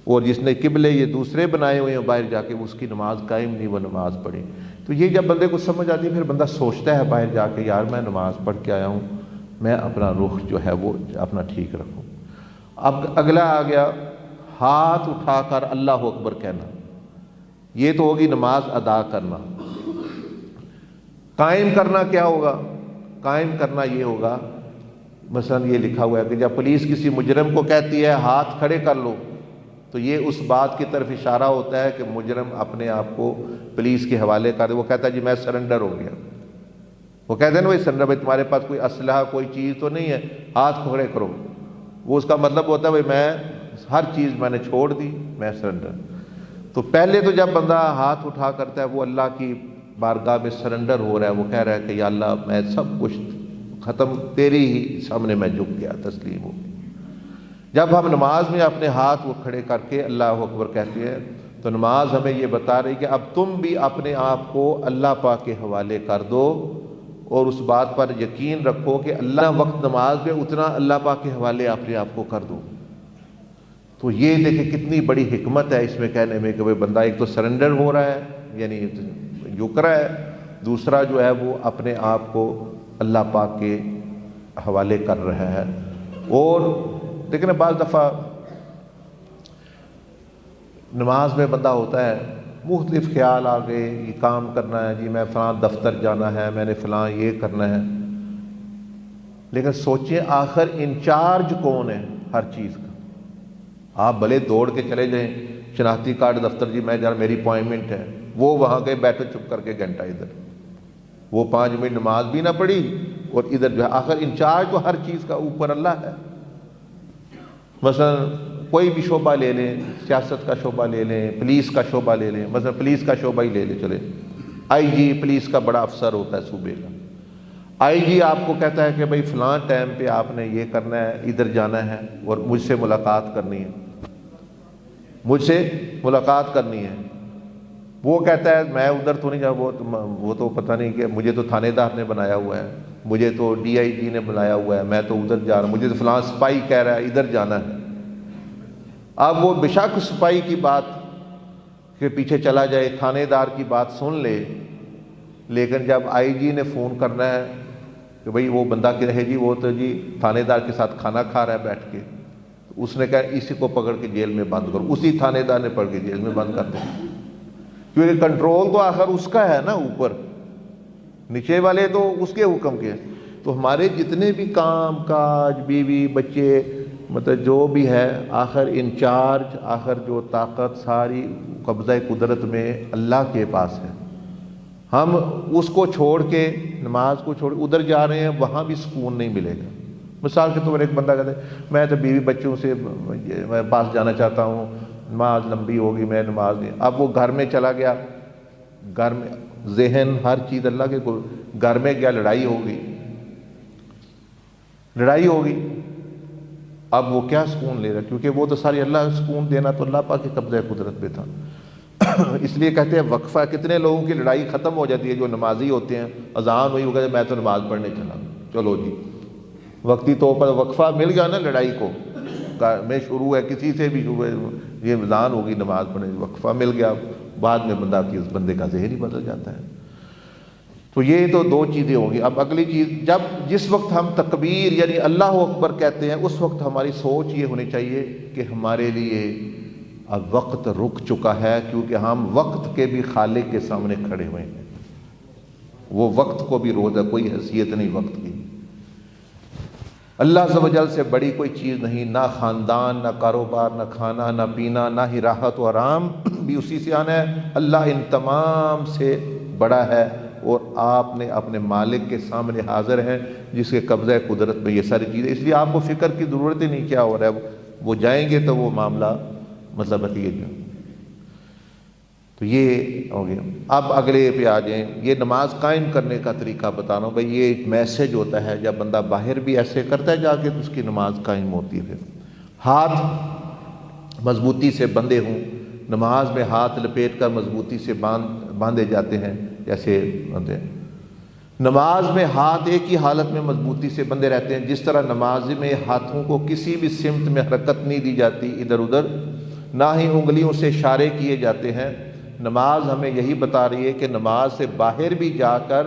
اور جس نے قبلے یہ دوسرے بنائے ہوئے ہیں باہر جا کے اس کی نماز قائم نہیں، وہ نماز پڑھی۔ تو یہ جب بندے کو سمجھ آتی ہے پھر بندہ سوچتا ہے باہر جا کے یار میں نماز پڑھ کے آیا ہوں، میں اپنا رخ جو ہے وہ اپنا ٹھیک رکھوں۔ اب اگلا آ گیا ہاتھ اٹھا کر اللہ اکبر کہنا، یہ تو ہوگی نماز ادا کرنا۔ قائم کرنا کیا ہوگا؟ قائم کرنا یہ ہوگا، مثلا یہ لکھا ہوا ہے کہ جب پولیس کسی مجرم کو کہتی ہے ہاتھ کھڑے کر لو، تو یہ اس بات کی طرف اشارہ ہوتا ہے کہ مجرم اپنے آپ کو پولیس کے حوالے کر دے، وہ کہتا ہے جی میں سرنڈر ہو گیا، وہ کہتے ہیں نا بھائی سرنڈر، بھائی تمہارے پاس کوئی اسلحہ کوئی چیز تو نہیں ہے، ہاتھ کھڑے کرو، وہ اس کا مطلب ہوتا ہے بھائی میں ہر چیز میں نے چھوڑ دی، میں سرنڈر۔ تو پہلے تو جب بندہ ہاتھ اٹھا کرتا ہے وہ اللہ کی بارگاہ میں سرنڈر ہو رہا ہے، وہ کہہ رہا ہے کہ یا اللہ میں سب کچھ ختم تیری ہی سامنے میں جھک گیا، تسلیم ہو گیا۔ جب ہم نماز میں اپنے ہاتھ وہ کھڑے کر کے اللہ اکبر کہتے ہیں تو نماز ہمیں یہ بتا رہی کہ اب تم بھی اپنے آپ کو اللہ پاک کے حوالے کر دو، اور اس بات پر یقین رکھو کہ اللہ وقت نماز میں اتنا اللہ پاک کے حوالے اپنے آپ کو کر دو۔ تو یہ دیکھیں کتنی بڑی حکمت ہے اس میں کہنے میں کہ وہ بندہ ایک تو سرنڈر ہو رہا ہے یعنی جھک رہا ہے، دوسرا جو ہے وہ اپنے آپ کو اللہ پاک کے حوالے کر رہا ہے۔ اور لیکن بعض دفعہ نماز میں بندہ ہوتا ہے مختلف خیال آ گئے، یہ کام کرنا ہے جی، میں فلاں دفتر جانا ہے، میں نے فلاں یہ کرنا ہے، لیکن سوچیں آخر انچارج کون ہے ہر چیز کا؟ آپ بھلے دوڑ کے چلے جائیں شناختی کارڈ دفتر، جی میں جا میری اپوائنٹمنٹ ہے، وہ وہاں گئے بیٹھو چپ کر کے گھنٹہ ادھر، وہ 5 منٹ نماز بھی نہ پڑھی اور ادھر جو ہے، آخر انچارج تو ہر چیز کا اوپر اللہ ہے۔ مثلا کوئی بھی شعبہ لے لیں، سیاست کا شعبہ لے لیں، پولیس کا شعبہ لے لیں، مثلا پولیس کا شعبہ ہی لے لیں، چلے آئی جی پولیس کا بڑا افسر ہوتا ہے صوبے کا، آئی جی آپ کو کہتا ہے کہ بھائی فلاں ٹائم پہ آپ نے یہ کرنا ہے، ادھر جانا ہے اور مجھ سے ملاقات کرنی ہے، مجھ سے ملاقات کرنی ہے، وہ کہتا ہے میں ادھر تو نہیں جاؤں، وہ تو پتہ نہیں کہ مجھے تو تھانے دار نے بنایا ہوا ہے، مجھے تو ڈی آئی جی نے بنایا ہوا ہے، میں تو ادھر جا رہا ہوں، مجھے تو فلاں سپاہی کہہ رہا ہے ادھر جانا ہے۔ اب وہ بے شک سپاہی کی بات کے پیچھے چلا جائے، تھانے دار کی بات سن لے، لیکن جب آئی جی نے فون کرنا ہے کہ بھئی وہ بندہ کہ رہے جی وہ تو جی تھانے دار کے ساتھ کھانا کھا رہا ہے بیٹھ کے، تو اس نے کہا اسی کو پکڑ کے جیل میں بند کرو، اسی تھانے دار نے پکڑ کے جیل میں بند کر دیا، کیونکہ کنٹرول تو آخر اس کا ہے نا، اوپر نیچے والے تو اس کے حکم کے۔ تو ہمارے جتنے بھی کام کاج، بیوی بچے، مطلب جو بھی ہے، آخر انچارج، آخر جو طاقت ساری قبضہ قدرت میں اللہ کے پاس ہے۔ ہم اس کو چھوڑ کے نماز کو چھوڑ ادھر جا رہے ہیں، وہاں بھی سکون نہیں ملے گا۔ مثال کے طور پر ایک بندہ کہتا ہے میں تو بیوی بچوں سے میں پاس جانا چاہتا ہوں، نماز لمبی ہوگی میں نماز نہیں، اب وہ گھر میں چلا گیا، گھر میں ذہن ہر چیز اللہ کے، گھر میں گیا لڑائی ہوگی، اب وہ کیا سکون لے رہا، کیونکہ وہ تو ساری اللہ سکون دینا تو اللہ پاک کے قبضہ قدرت پہ تھا۔ اس لیے کہتے ہیں وقفہ، کتنے لوگوں کی لڑائی ختم ہو جاتی ہے جو نمازی ہوتے ہیں، اذان ہوئی ہوگا میں تو نماز پڑھنے چلا، چلو جی وقتی طور پر وقفہ مل گیا نا، لڑائی کو میں شروع ہے کسی سے بھی شروع ہے، یہ اذان ہوگی نماز پڑھنے، وقفہ مل گیا، بعد میں بندے کا ذہن ہی بدل جاتا ہے۔ تو یہ تو 2 چیزیں ہوگی۔ اب اگلی چیز، جس وقت ہم تکبیر یعنی اللہ اکبر کہتے ہیں، اس وقت ہماری سوچ یہ ہونی چاہیے کہ ہمارے لیے اب وقت رک چکا ہے، کیونکہ ہم وقت کے بھی خالق کے سامنے کھڑے ہوئے ہیں، وہ وقت کو بھی روزہ، کوئی حیثیت نہیں وقت کی، اللہ عز و جل سے بڑی کوئی چیز نہیں، نہ خاندان، نہ کاروبار، نہ کھانا، نہ پینا، نہ ہی راحت و آرام بھی اسی سے آنا ہے، اللہ ان تمام سے بڑا ہے، اور آپ نے اپنے مالک کے سامنے حاضر ہیں جس کے قبضہ قدرت میں یہ ساری چیزیں، اس لیے آپ کو فکر کی ضرورت ہی نہیں کیا ہو رہا ہے، وہ جائیں گے تو وہ معاملہ مطلب ہے جو، تو یہ ہو گیا۔ اب اگلے پہ آ جائیں، یہ نماز قائم کرنے کا طریقہ بتا رہا ہوں بھائی، یہ ایک میسج ہوتا ہے، جب بندہ باہر بھی ایسے کرتا ہے جا کے تو اس کی نماز قائم ہوتی ہے۔ پھر ہاتھ مضبوطی سے بندھے ہوں، نماز میں ہاتھ لپیٹ کر مضبوطی سے باندھے جاتے ہیں، جیسے بندھے نماز میں ہاتھ ایک ہی حالت میں مضبوطی سے بندھے رہتے ہیں، جس طرح نماز میں ہاتھوں کو کسی بھی سمت میں حرکت نہیں دی جاتی ادھر ادھر، نہ ہی انگلیوں سے اشارے کیے جاتے ہیں۔ نماز ہمیں یہی بتا رہی ہے کہ نماز سے باہر بھی جا کر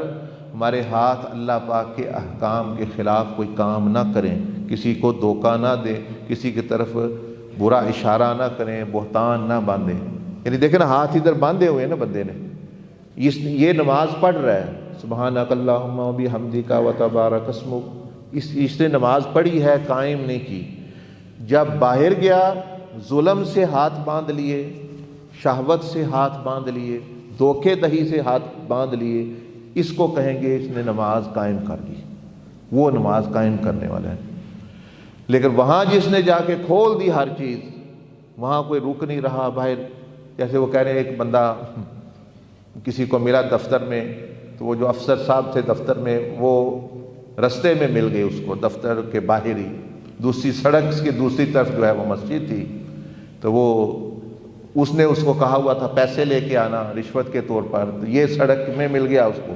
ہمارے ہاتھ اللہ پاک کے احکام کے خلاف کوئی کام نہ کریں، کسی کو دھوکہ نہ دیں، کسی کی طرف برا اشارہ نہ کریں، بہتان نہ باندھیں۔ یعنی دیکھیں نا، ہاتھ ادھر باندھے ہوئے ہیں نا بندے نے، یہ نماز پڑھ رہا ہے، سبحانک اللہم و بحمدک و تبارک اسمک، اس نے نماز پڑھی ہے، قائم نہیں کی۔ جب باہر گیا، ظلم سے ہاتھ باندھ لیے، شہوت سے ہاتھ باندھ لیے، دھوکے دہی سے ہاتھ باندھ لیے، اس کو کہیں گے اس نے نماز قائم کر دی، وہ نماز قائم کرنے والا ہے۔ لیکن وہاں جس نے جا کے کھول دی ہر چیز، وہاں کوئی رک نہیں رہا باہر، جیسے وہ کہہ رہے ہیں ایک بندہ کسی کو ملا دفتر میں، تو وہ جو افسر صاحب تھے دفتر میں، وہ رستے میں مل گئے اس کو، دفتر کے باہر ہی دوسری سڑک کی دوسری طرف جو ہے وہ مسجد تھی، تو وہ اس نے اس کو کہا ہوا تھا پیسے لے کے آنا رشوت کے طور پر، تو یہ سڑک میں مل گیا اس کو،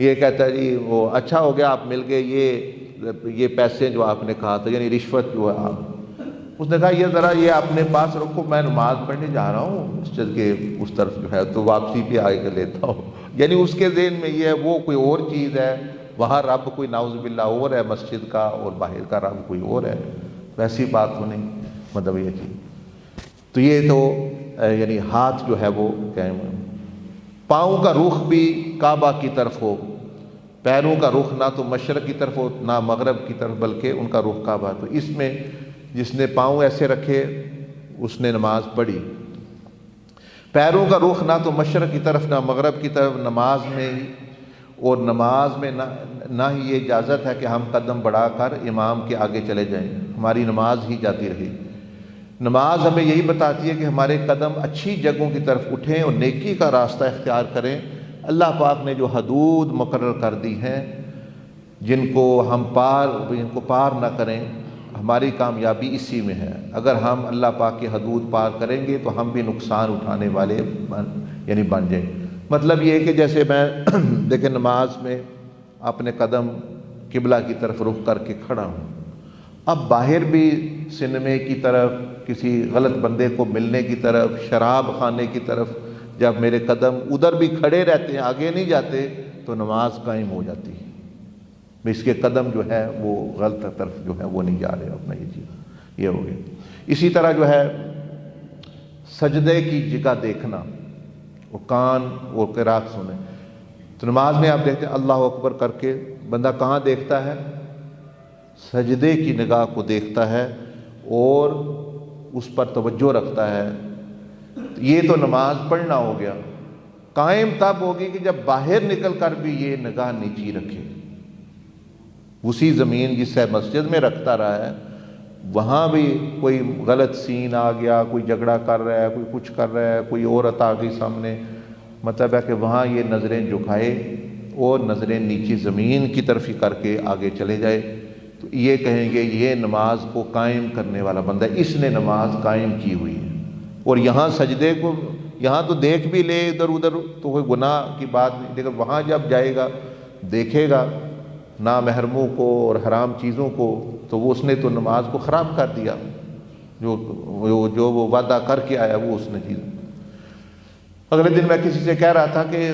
یہ کہتا ہے جی وہ اچھا ہو گیا آپ مل گئے، یہ پیسے جو آپ نے کہا تھا، یعنی رشوت جو ہے آپ، اس نے کہا یہ ذرا یہ اپنے پاس رکھو، میں نماز پڑھنے جا رہا ہوں مسجد کے اس طرف جو ہے، تو واپسی پہ آ کے لیتا ہوں۔ یعنی اس کے ذہن میں یہ ہے وہ کوئی اور چیز ہے، وہاں رب کوئی نعوذ باللہ اور ہے مسجد کا، اور باہر کا رب کوئی اور ہے، ویسی بات تو نہیں، مطلب یہ چیز۔ تو یہ تو یعنی ہاتھ جو ہے وہ قائم ہے۔ پاؤں کا رخ بھی کعبہ کی طرف ہو، پیروں کا رخ نہ تو مشرق کی طرف ہو نہ مغرب کی طرف، بلکہ ان کا رخ کعبہ، تو اس میں جس نے پاؤں ایسے رکھے اس نے نماز پڑھی۔ پیروں کا رخ نہ تو مشرق کی طرف نہ مغرب کی طرف نماز میں، اور نماز میں نہ ہی یہ اجازت ہے کہ ہم قدم بڑھا کر امام کے آگے چلے جائیں، ہماری نماز ہی جاتی رہی۔ نماز ہمیں یہی بتاتی ہے کہ ہمارے قدم اچھی جگہوں کی طرف اٹھیں اور نیکی کا راستہ اختیار کریں۔ اللہ پاک نے جو حدود مقرر کر دی ہیں، جن کو پار نہ کریں، ہماری کامیابی اسی میں ہے۔ اگر ہم اللہ پاک کی حدود پار کریں گے تو ہم بھی نقصان اٹھانے والے بن جائیں۔ مطلب یہ ہے کہ جیسے میں دیکھیں نماز میں اپنے قدم قبلہ کی طرف رخ کر کے کھڑا ہوں، اب باہر بھی سنیما کی طرف، کسی غلط بندے کو ملنے کی طرف، شراب خانے کی طرف جب میرے قدم ادھر بھی کھڑے رہتے ہیں، آگے نہیں جاتے، تو نماز قائم ہو جاتی ہے، اس کے قدم جو ہے وہ غلط طرف جو ہے وہ نہیں جا رہے، اپنا یہ چیز یہ ہو گیا۔ اسی طرح جو ہے سجدے کی جگہ دیکھنا، وہ کان اور قرات سنیں، تو نماز میں آپ دیکھتے ہیں اللہ اکبر کر کے بندہ کہاں دیکھتا ہے؟ سجدے کی نگاہ کو دیکھتا ہے اور اس پر توجہ رکھتا ہے۔ یہ تو نماز پڑھنا ہو گیا۔ قائم تب ہوگی کہ جب باہر نکل کر بھی یہ نگاہ نیچی رکھے، اسی زمین جس ہے مسجد میں رکھتا رہا ہے، وہاں بھی کوئی غلط سین آ گیا، کوئی جھگڑا کر رہا ہے، کوئی کچھ کر رہا ہے، کوئی عورت آ گئی سامنے، مطلب ہے کہ وہاں یہ نظریں جھکائے اور نظریں نیچی زمین کی طرف ہی کر کے آگے چلے جائے، تو یہ کہیں گے یہ نماز کو قائم کرنے والا بندہ ہے، اس نے نماز قائم کی ہوئی ہے۔ اور یہاں سجدے کو یہاں تو دیکھ بھی لے ادھر ادھر تو کوئی گناہ کی بات نہیں، لیکن وہاں جب جائے گا دیکھے گا نامحرموں کو اور حرام چیزوں کو، تو وہ اس نے تو نماز کو خراب کر دیا، جو وہ وعدہ کر کے آیا وہ اس نے چیز۔ اگلے دن میں کسی سے کہہ رہا تھا کہ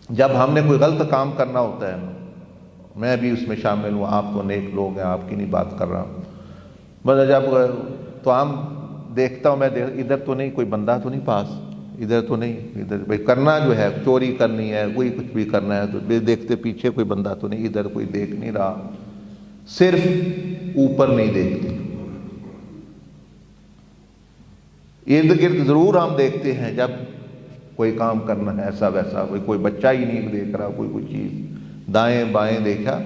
جب ہم نے کوئی غلط کام کرنا ہوتا ہے، میں بھی اس میں شامل ہوں، آپ تو نیک لوگ ہیں، آپ کی نہیں بات کر رہا ہوں، مطلب جب تو عام دیکھتا ہوں میں ادھر تو نہیں کوئی بندہ تو نہیں پاس، ادھر تو نہیں، ادھر بھائی کرنا جو ہے چوری کرنی ہے، کوئی کچھ بھی کرنا ہے تو دیکھتے پیچھے کوئی بندہ تو نہیں، ادھر کوئی دیکھ نہیں رہا، صرف اوپر نہیں دیکھتے، ارد گرد ضرور ہم دیکھتے ہیں، جب کوئی کام کرنا ہے ایسا ویسا، کوئی بچہ ہی نہیں دیکھ رہا، کوئی چیز دائیں بائیں دیکھا،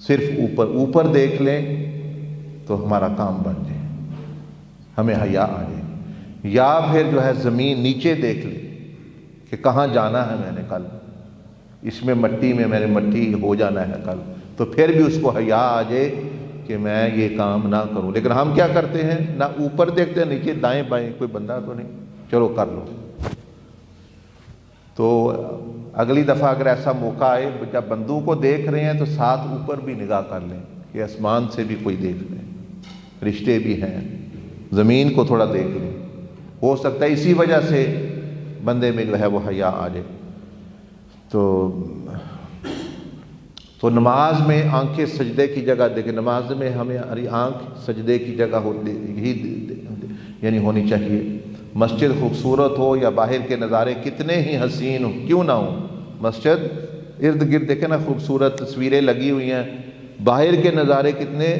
صرف اوپر دیکھ لیں تو ہمارا کام بن جائے، ہمیں حیا آ جائے، یا پھر جو ہے زمین نیچے دیکھ لیں کہ کہاں جانا ہے میں نے کل، اس میں مٹی میں میں نے مٹی ہو جانا ہے کل، تو پھر بھی اس کو حیا آ جائے کہ میں یہ کام نہ کروں۔ لیکن ہم کیا کرتے ہیں، نہ اوپر دیکھتے ہیں نیچے دائیں بائیں کوئی بندہ تو نہیں، چلو کر لو۔ تو اگلی دفعہ اگر ایسا موقع آئے جب بندوں کو دیکھ رہے ہیں تو ساتھ اوپر بھی نگاہ کر لیں کہ آسمان سے بھی کوئی دیکھ لیں، رشتے بھی ہیں، زمین کو تھوڑا دیکھ لیں، ہو سکتا ہے اسی وجہ سے بندے میں جو ہے وہ حیا آ جائے۔ تو نماز میں آنکھیں سجدے کی جگہ دیکھیں، نماز میں ہماری آنکھ سجدے کی جگہ یعنی ہونی چاہیے۔ مسجد خوبصورت ہو یا باہر کے نظارے کتنے ہی حسین ہو کیوں نہ ہو، مسجد ارد گرد دیکھیں نا خوبصورت تصویریں لگی ہوئی ہیں، باہر کے نظارے کتنے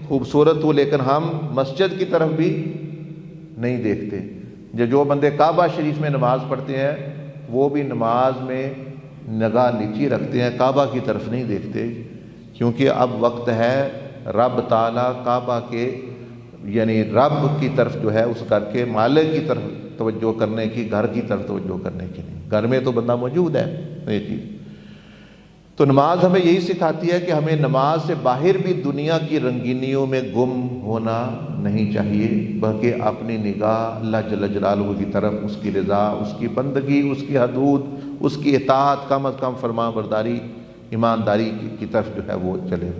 خوبصورت ہو، لیکن ہم مسجد کی طرف بھی نہیں دیکھتے۔ جو بندے کعبہ شریف میں نماز پڑھتے ہیں وہ بھی نماز میں نگاہ نیچی رکھتے ہیں، کعبہ کی طرف نہیں دیکھتے، کیونکہ اب وقت ہے رب تعالیٰ کعبہ کے یعنی رب کی طرف جو ہے اس گھر کے مالک کی طرف توجہ کرنے کی، گھر کی طرف توجہ کرنے کی نہیں، گھر میں تو بندہ موجود ہے یہ چیز۔ تو نماز ہمیں یہی سکھاتی ہے کہ ہمیں نماز سے باہر بھی دنیا کی رنگینیوں میں گم ہونا نہیں چاہیے، بلکہ اپنی نگاہ اللہ جل جلالہ کی طرف، اس کی رضا، اس کی بندگی، اس کی حدود، اس کی اطاعت، کم از کم فرمان برداری، ایمانداری کی طرف جو ہے وہ چلے۔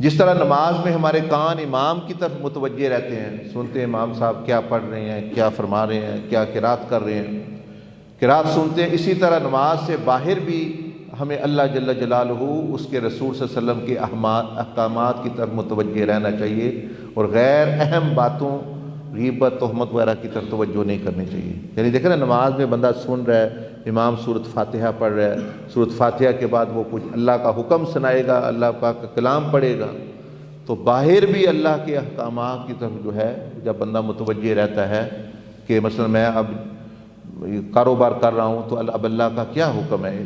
جس طرح نماز میں ہمارے کان امام کی طرف متوجہ رہتے ہیں، سنتے ہیں امام صاحب کیا پڑھ رہے ہیں، کیا فرما رہے ہیں، کیا قرات کر رہے ہیں، قرات سنتے ہیں، اسی طرح نماز سے باہر بھی ہمیں اللہ جل جلالہ اس کے رسول صلی اللہ علیہ وسلم کے احکامات کی طرف متوجہ رہنا چاہیے، اور غیر اہم باتوں، غیبت، تہمت وغیرہ کی طرف توجہ نہیں کرنی چاہیے۔ یعنی دیکھیں نا نماز میں بندہ سن رہا ہے، امام سورۃ فاتحہ پڑھ رہا ہے، سورۃ فاتحہ کے بعد وہ کچھ اللہ کا حکم سنائے گا، اللہ پاک کا کلام پڑھے گا، تو باہر بھی اللہ کے احکامات کی طرف جو ہے جب بندہ متوجہ رہتا ہے کہ مثلا میں اب کاروبار کر رہا ہوں تو اب اللہ کا کیا حکم ہے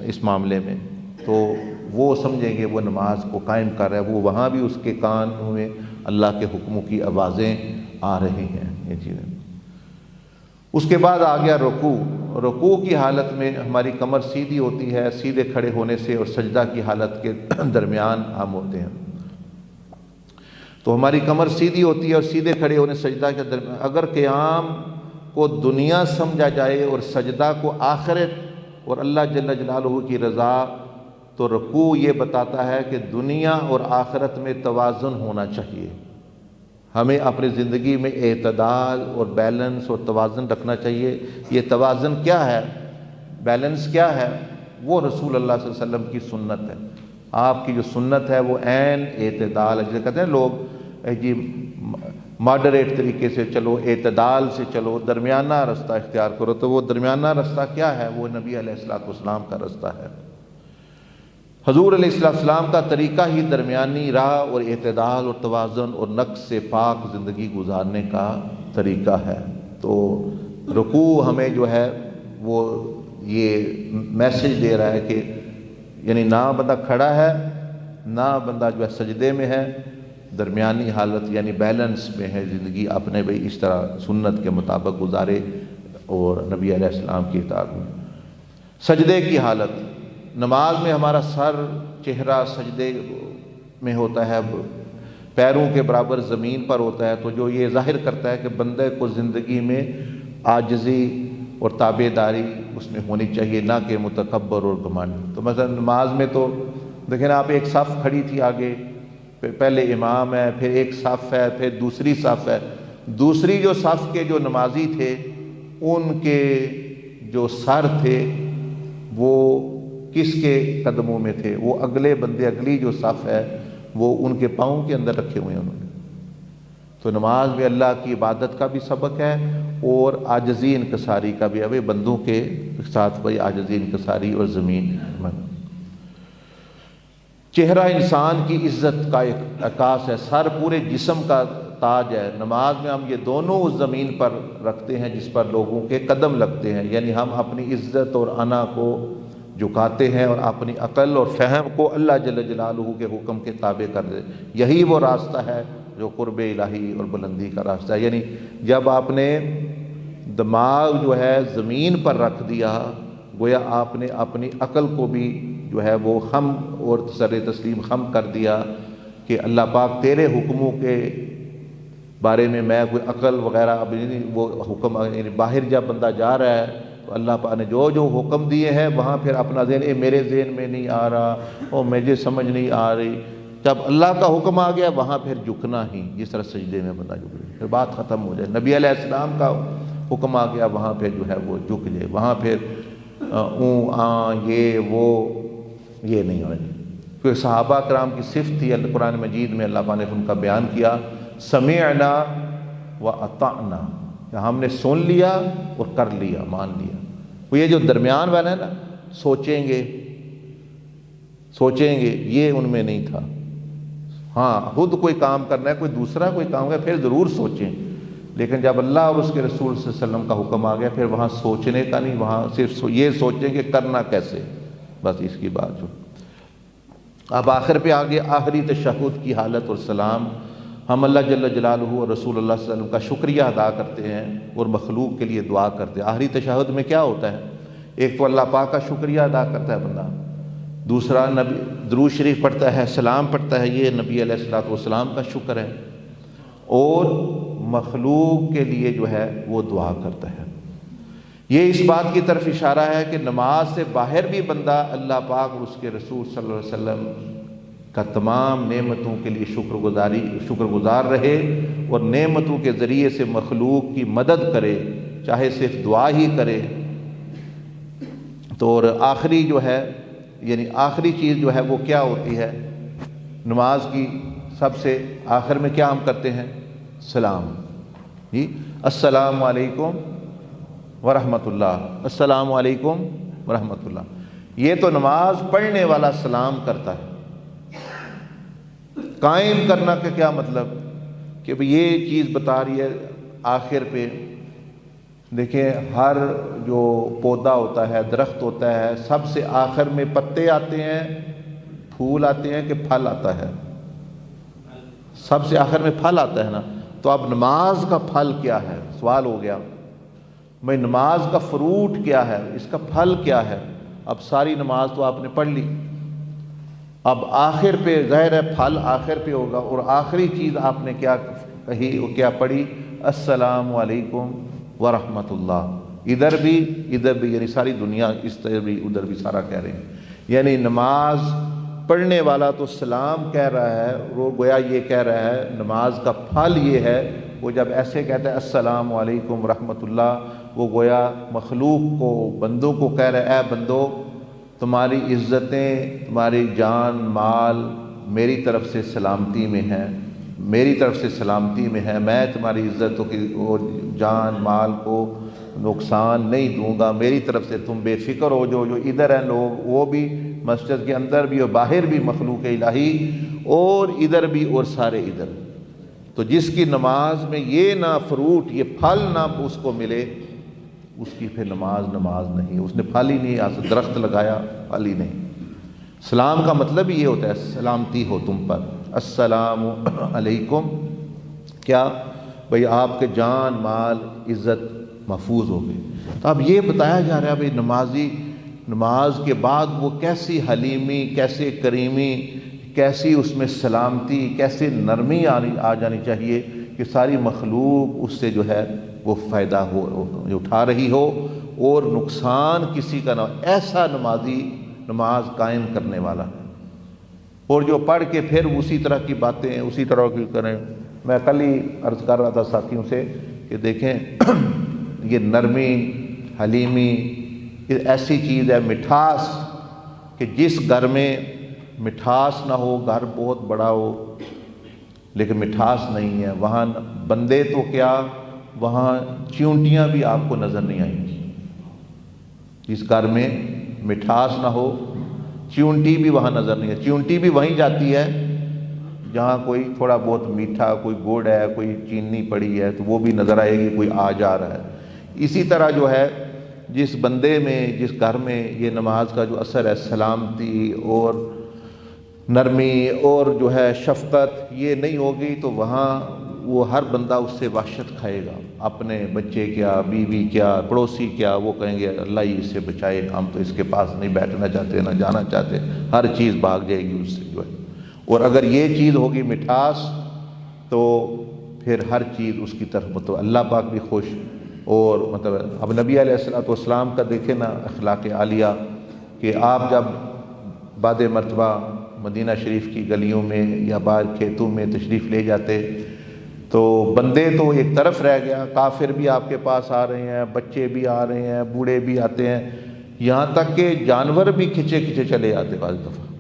اس معاملے میں، تو وہ سمجھیں گے وہ نماز کو قائم کر رہا ہے، وہ وہاں بھی اس کے کانوں میں اللہ کے حکموں کی آوازیں آ رہی ہیں یہ چیزیں۔ اس کے بعد آ گیا رکوع کی حالت میں ہماری کمر سیدھی ہوتی ہے، سیدھے کھڑے ہونے سے اور سجدہ کی حالت کے درمیان ہم ہوتے ہیں، تو ہماری کمر سیدھی ہوتی ہے اور سیدھے کھڑے ہونے سجدہ کے درمیان۔ اگر قیام کو دنیا سمجھا جائے اور سجدہ کو آخرت اور اللہ جل جلالہ کی رضا، تو رکوع یہ بتاتا ہے کہ دنیا اور آخرت میں توازن ہونا چاہیے، ہمیں اپنی زندگی میں اعتدال اور بیلنس اور توازن رکھنا چاہیے۔ یہ توازن کیا ہے، بیلنس کیا ہے، وہ رسول اللہ صلی اللہ علیہ وسلم کی سنت ہے، آپ کی جو سنت ہے وہ عین اعتدال ہے، جسے کہتے ہیں لوگ جی ماڈریٹ طریقے سے چلو، اعتدال سے چلو، درمیانہ رستہ اختیار کرو، تو وہ درمیانہ رستہ کیا ہے، وہ نبی علیہ السلام کا رستہ ہے۔ حضور علیہ السلام کا طریقہ ہی درمیانی راہ اور اعتدال اور توازن اور نقص سے پاک زندگی گزارنے کا طریقہ ہے۔ تو رکوع ہمیں جو ہے وہ یہ میسج دے رہا ہے کہ یعنی نہ بندہ کھڑا ہے نہ بندہ جو ہے سجدے میں ہے، درمیانی حالت یعنی بیلنس میں ہے زندگی، اپنے بھائی اس طرح سنت کے مطابق گزارے اور نبی علیہ السلام کی اطاعت میں۔ سجدے کی حالت، نماز میں ہمارا سر، چہرہ سجدے میں ہوتا ہے، پیروں کے برابر زمین پر ہوتا ہے، تو جو یہ ظاہر کرتا ہے کہ بندے کو زندگی میں عاجزی اور تابع داری اس میں ہونی چاہیے، نہ کہ متکبر اور گھمنڈ۔ تو مثلا نماز میں تو دیکھیں آپ ایک صف کھڑی تھی آگے، پہلے امام ہے، پھر ایک صف ہے، پھر دوسری صف ہے، دوسری جو صف کے جو نمازی تھے ان کے جو سر تھے وہ کس کے قدموں میں تھے، وہ اگلے بندے، اگلی جو صف ہے وہ ان کے پاؤں کے اندر رکھے ہوئے ہیں انہوں نے۔ تو نماز میں اللہ کی عبادت کا بھی سبق ہے اور عاجزی انکساری کا بھی ہے، بندوں کے ساتھ بھائی عاجزی انکساری اور زمین۔ چہرہ انسان کی عزت کا ایک عکاس ہے، سر پورے جسم کا تاج ہے۔ نماز میں ہم یہ دونوں اس زمین پر رکھتے ہیں جس پر لوگوں کے قدم لگتے ہیں، یعنی ہم اپنی عزت اور انا کو جھکاتے ہیں اور اپنی عقل اور فہم کو اللہ جل جلالہ کے حکم کے تابع کر دیں۔ یہی وہ راستہ ہے جو قرب الہی اور بلندی کا راستہ ہے۔ یعنی جب آپ نے دماغ جو ہے زمین پر رکھ دیا، گویا آپ نے اپنی عقل کو بھی جو ہے وہ خم اور سر تسلیم خم کر دیا کہ اللہ پاک تیرے حکموں کے بارے میں کوئی عقل وغیرہ اب وہ حکم، یعنی باہر جب بندہ جا رہا ہے تو اللہ پاک نے جو جو حکم دیے ہیں وہاں پھر اپنا ذہن میرے ذہن میں نہیں آ رہا اور مجھے سمجھ نہیں آ رہی، جب اللہ کا حکم آ گیا وہاں پھر جھکنا ہی، جس طرح سجدے میں بندہ جھک جائے پھر بات ختم ہو جائے۔ نبی علیہ السلام کا حکم آ گیا وہاں پھر جو ہے وہ جھک جائے، وہاں پھر یہ وہ یہ نہیں ہوئے۔ کیونکہ صحابہ کرام کی صفت تھی قرآن مجید میں اللہ پاک نے ان کا بیان کیا، سمعنا و اطعنا، ہم نے سن لیا اور کر لیا، مان لیا۔ وہ یہ جو درمیان والا ہے نا، سوچیں گے یہ ان میں نہیں تھا۔ ہاں خود کوئی کام کرنا ہے، کوئی دوسرا کوئی کام ہے پھر ضرور سوچیں، لیکن جب اللہ اور اس کے رسول صلی اللہ علیہ وسلم کا حکم آ گیا پھر وہاں سوچنے کا نہیں، وہاں صرف یہ سوچیں کہ کرنا کیسے، بس اس کی بات جو۔ اب آخر پہ آگے آخری تشہد کی حالت اور سلام، ہم اللہ جل جلالہ اور رسول اللہ صلی اللہ علیہ وسلم کا شکریہ ادا کرتے ہیں اور مخلوق کے لیے دعا کرتے ہیں۔ آخری تشہد میں کیا ہوتا ہے؟ ایک تو اللہ پاک کا شکریہ ادا کرتا ہے بندہ، دوسرا نبی درود شریف پڑھتا ہے، سلام پڑھتا ہے، یہ نبی علیہ الصلوۃ والسلام کا شکر ہے، اور مخلوق کے لیے جو ہے وہ دعا کرتا ہے۔ یہ اس بات کی طرف اشارہ ہے کہ نماز سے باہر بھی بندہ اللہ پاک اور اس کے رسول صلی اللہ علیہ وسلم کا تمام نعمتوں کے لیے شکر گزار رہے اور نعمتوں کے ذریعے سے مخلوق کی مدد کرے، چاہے صرف دعا ہی کرے۔ تو اور آخری جو ہے، یعنی آخری چیز جو ہے وہ کیا ہوتی ہے؟ نماز کی سب سے آخر میں کیا ہم کرتے ہیں؟ سلام، جی السلام علیکم ورحمۃ اللہ، السلام علیکم ورحمۃ اللہ۔ یہ تو نماز پڑھنے والا سلام کرتا ہے۔ قائم کرنا کا کیا مطلب؟ کہ یہ چیز بتا رہی ہے آخر پہ، دیکھیں ہر جو پودا ہوتا ہے، درخت ہوتا ہے، سب سے آخر میں پتے آتے ہیں، پھول آتے ہیں کہ پھل آتا ہے؟ سب سے آخر میں پھل آتا ہے نا۔ تو اب نماز کا پھل کیا ہے؟ سوال ہو گیا بھائی نماز کا فروٹ کیا ہے، اس کا پھل کیا ہے؟ اب ساری نماز تو آپ نے پڑھ لی، اب آخر پہ ظاہر ہے پھل آخر پہ ہوگا، اور آخری چیز آپ نے کیا کہی، وہ کیا پڑھی؟ السلام علیکم ورحمۃ اللہ۔ ادھر بھی یعنی ساری دنیا اس طرح بھی ادھر بھی سارا کہہ رہے ہیں، یعنی نماز پڑھنے والا تو سلام کہہ رہا ہے، وہ گویا یہ کہہ رہا ہے نماز کا پھل یہ ہے، وہ جب ایسے کہتا ہے السلام علیکم ورحمۃ اللہ، وہ گویا مخلوق کو، بندوں کو کہہ رہا ہے اے بندو تمہاری عزتیں، تمہاری جان مال میری طرف سے سلامتی میں ہیں، میری طرف سے سلامتی میں ہے، میں تمہاری عزتوں کی اور جان مال کو نقصان نہیں دوں گا، میری طرف سے تم بے فکر ہو۔ جو ادھر ہیں لوگ، وہ بھی مسجد کے اندر بھی اور باہر بھی مخلوق الہی، اور ادھر بھی اور سارے ادھر، تو جس کی نماز میں یہ نہ فروٹ، یہ پھل نہ اس کو ملے، اس کی پھر نماز نہیں، اس نے پھل ہی نہیں حاصل، درخت لگایا پھل ہی نہیں۔ سلام کا مطلب یہ ہوتا ہے سلامتی ہو تم پر، السلام علیکم، کیا بھئی آپ کے جان مال عزت محفوظ ہو گئی۔ تو اب یہ بتایا جا رہا ہے بھئی نمازی نماز کے بعد وہ کیسی حلیمی، کیسے کریمی، کیسی اس میں سلامتی، کیسے نرمی آ جانی چاہیے کہ ساری مخلوق اس سے جو ہے وہ فائدہ اٹھا رہی ہو اور نقصان کسی کا نہ، ایسا نمازی نماز قائم کرنے والا ہے۔ اور جو پڑھ کے پھر اسی طرح کی باتیں اسی طرح کی کریں، میں کل ہی عرض کر رہا تھا ساتھیوں سے کہ دیکھیں یہ نرمی حلیمی ایسی چیز ہے، مٹھاس، کہ جس گھر میں مٹھاس نہ ہو، گھر بہت بڑا ہو لیکن مٹھاس نہیں ہے، وہاں بندے تو کیا، وہاں چیونٹیاں بھی آپ کو نظر نہیں آئیں گی۔ جس گھر میں مٹھاس نہ ہو، چیونٹی بھی وہاں نظر نہیں ہے، چیونٹی بھی وہیں جاتی ہے جہاں کوئی تھوڑا بہت میٹھا، کوئی گڑ ہے، کوئی چینی پڑی ہے تو وہ بھی نظر آئے گی، کوئی آ جا رہا ہے۔ اسی طرح جو ہے جس بندے میں، جس گھر میں یہ نماز کا جو اثر ہے، سلامتی اور نرمی اور جو ہے شفقت یہ نہیں ہوگی تو وہاں وہ ہر بندہ اس سے وحشت کھائے گا، اپنے بچے کیا، بیوی کیا، پڑوسی کیا، وہ کہیں گے اللہ ہی اس سے بچائے، ہم تو اس کے پاس نہیں بیٹھنا چاہتے، نہ جانا چاہتے، ہر چیز بھاگ جائے گی اس سے جو ہے۔ اور اگر یہ چیز ہوگی مٹھاس تو پھر ہر چیز اس کی طرف مطلب اللہ پاک بھی خوش۔ اور مطلب اب نبی علیہ الصلوۃ والسلام کا دیکھیں نا اخلاق عالیہ، کہ آپ جب بعد مرتبہ مدینہ شریف کی گلیوں میں یا بعض کھیتوں میں تشریف لے جاتے تو بندے تو ایک طرف رہ گیا، کافر بھی آپ کے پاس آ رہے ہیں، بچے بھی آ رہے ہیں، بوڑھے بھی آتے ہیں، یہاں تک کہ جانور بھی کھچے کھچے چلے آتے بعض دفعہ،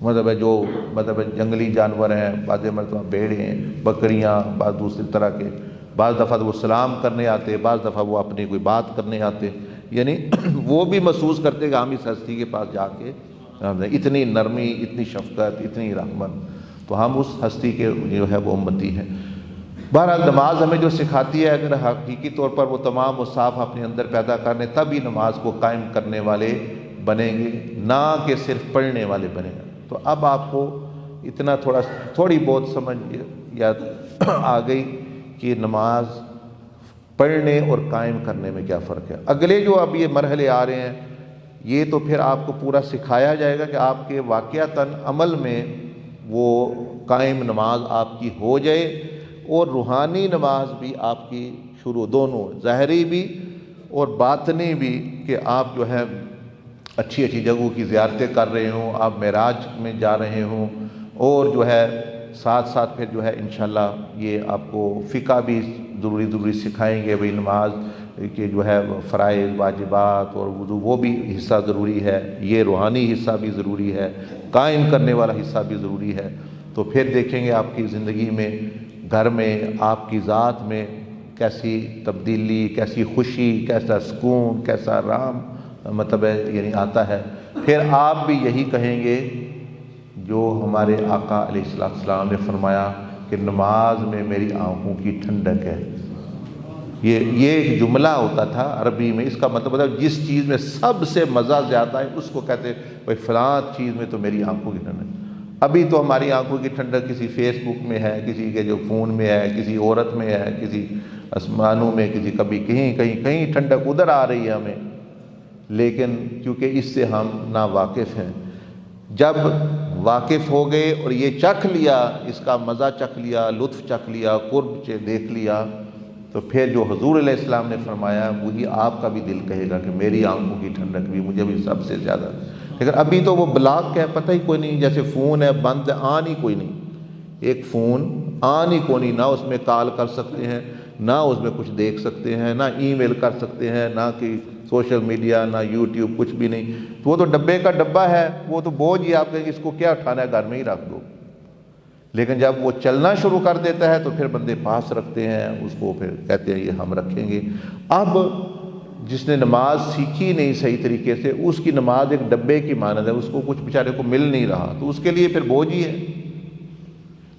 مطلب ہے جو مطلب جنگلی جانور ہیں، بعض مرتبہ بھیڑیں، بکریاں، بعض دوسری طرح کے، بعض دفعہ وہ سلام کرنے آتے، بعض دفعہ وہ اپنی کوئی بات کرنے آتے، یعنی وہ بھی محسوس کرتے کہ ہم اس ہستی کے پاس جا کے اتنی نرمی، اتنی شفقت، اتنی رحمت، تو ہم اس ہستی کے جو ہے وہ امتی ہیں۔ بہرحال نماز ہمیں جو سکھاتی ہے، اگر حقیقی طور پر وہ تمام اوصاف اپنے اندر پیدا کرنے تب ہی نماز کو قائم کرنے والے بنیں گے، نہ کہ صرف پڑھنے والے بنیں گے۔ تو اب آپ کو اتنا تھوڑی بہت سمجھ یا آ گئی کہ نماز پڑھنے اور قائم کرنے میں کیا فرق ہے۔ اگلے جو اب یہ مرحلے آ رہے ہیں یہ تو پھر آپ کو پورا سکھایا جائے گا کہ آپ کے واقعتاً عمل میں وہ قائم نماز آپ کی ہو جائے، اور روحانی نماز بھی آپ کی شروع، دونوں ظاہری بھی اور باطنی بھی، کہ آپ جو ہے اچھی اچھی جگہوں کی زیارتیں کر رہے ہوں، آپ معراج میں جا رہے ہوں، اور جو ہے ساتھ ساتھ پھر جو ہے انشاءاللہ یہ آپ کو فقہ بھی ضروری سکھائیں گے، بھئی نماز کہ جو ہے فرائض، واجبات اور وضو وہ بھی حصہ ضروری ہے، یہ روحانی حصہ بھی ضروری ہے، قائم کرنے والا حصہ بھی ضروری ہے۔ تو پھر دیکھیں گے آپ کی زندگی میں، گھر میں، آپ کی ذات میں کیسی تبدیلی، کیسی خوشی، کیسا سکون، کیسا آرام مطلب ہے یعنی آتا ہے۔ پھر آپ بھی یہی کہیں گے جو ہمارے آقا علیہ السلام نے فرمایا کہ نماز میں میری آنکھوں کی ٹھنڈک ہے۔ یہ ایک جملہ ہوتا تھا عربی میں، اس کا مطلب ہے جس چیز میں سب سے مزہ زیادہ ہے اس کو کہتے ہیں بھائی فلاں چیز میں تو میری آنکھوں کی ٹھنڈک۔ ابھی تو ہماری آنکھوں کی ٹھنڈک کسی فیس بک میں ہے، کسی کے جو فون میں ہے، کسی عورت میں ہے، کسی آسمانوں میں، کسی کبھی کہیں ٹھنڈک ادھر آ رہی ہے ہمیں، لیکن کیونکہ اس سے ہم نا واقف ہیں۔ جب واقف ہو گئے اور یہ چکھ لیا، اس کا مزہ چکھ لیا، لطف چکھ لیا، قرب دیکھ لیا، تو پھر جو حضور علیہ السلام نے فرمایا وہی آپ کا بھی دل کہے گا کہ میری آنکھوں کی ٹھنڈک بھی مجھے بھی سب سے زیادہ۔ لیکن ابھی تو وہ بلاک ہے، پتہ ہی کوئی نہیں، جیسے فون ہے بند ہے، آن ہی کوئی نہیں، ایک فون آن ہی کوئی نہیں، نہ اس میں کال کر سکتے ہیں، نہ اس میں کچھ دیکھ سکتے ہیں، نہ ای میل کر سکتے ہیں، نہ کہ سوشل میڈیا، نہ یوٹیوب، کچھ بھی نہیں۔ تو وہ تو ڈبے کا ڈبہ ہے، وہ تو بوجھ ہی، آپ کہیں گے اس کو کیا اٹھانا ہے، گھر میں ہی رکھ دو۔ لیکن جب وہ چلنا شروع کر دیتا ہے تو پھر بندے پاس رکھتے ہیں اس کو، پھر کہتے ہیں یہ ہم رکھیں گے۔ اب جس نے نماز سیکھی نہیں صحیح طریقے سے، اس کی نماز ایک ڈبے کی مانند ہے، اس کو کچھ بیچارے کو مل نہیں رہا، تو اس کے لیے پھر بوجھ ہی ہے۔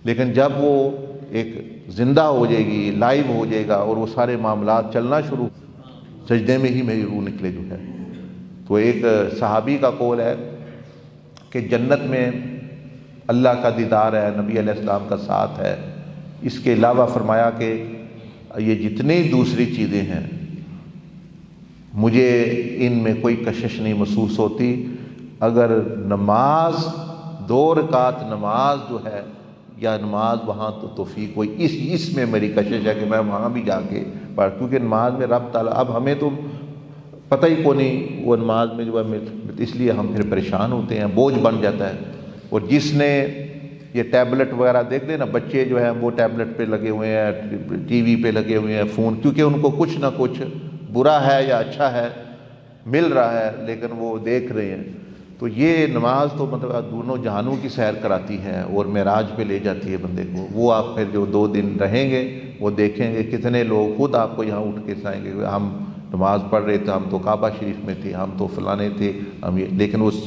لیکن جب وہ ایک زندہ ہو جائے گی، لائیو ہو جائے گا، اور وہ سارے معاملات چلنا شروع، سجدے میں ہی میری روح نکلے جو ہے۔ تو ایک صحابی کا قول ہے کہ جنت میں اللہ کا دیدار ہے، نبی علیہ السلام کا ساتھ ہے، اس کے علاوہ فرمایا کہ یہ جتنی دوسری چیزیں ہیں مجھے ان میں کوئی کشش نہیں محسوس ہوتی، اگر نماز 2 رکعت نماز جو ہے یا نماز وہاں تو توفیق ہوئی، اس میں میری کشش ہے کہ میں وہاں بھی جا کے پڑھ، کیونکہ نماز میں رب تعالیٰ، اب ہمیں تو پتہ ہی کو نہیں وہ نماز میں جو ہے، اس لیے ہم پھر پریشان ہوتے ہیں، بوجھ بن جاتا ہے۔ اور جس نے یہ ٹیبلٹ وغیرہ دیکھ لیں نا، بچے جو ہیں وہ ٹیبلٹ پہ لگے ہوئے ہیں، ٹی وی پہ لگے ہوئے ہیں، فون، کیونکہ ان کو کچھ نہ کچھ برا ہے یا اچھا ہے مل رہا ہے، لیکن وہ دیکھ رہے ہیں۔ تو یہ نماز تو مطلب دونوں جہانوں کی سیر کراتی ہے اور معراج پہ لے جاتی ہے بندے کو۔ وہ آپ پھر جو 2 دن رہیں گے وہ دیکھیں گے کتنے لوگ خود آپ کو یہاں اٹھ کے سائیں گے، ہم نماز پڑھ رہے تھے، ہم تو کعبہ شریف میں تھے، ہم تو فلانے تھے، ہم یہ، لیکن اس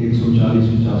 140-50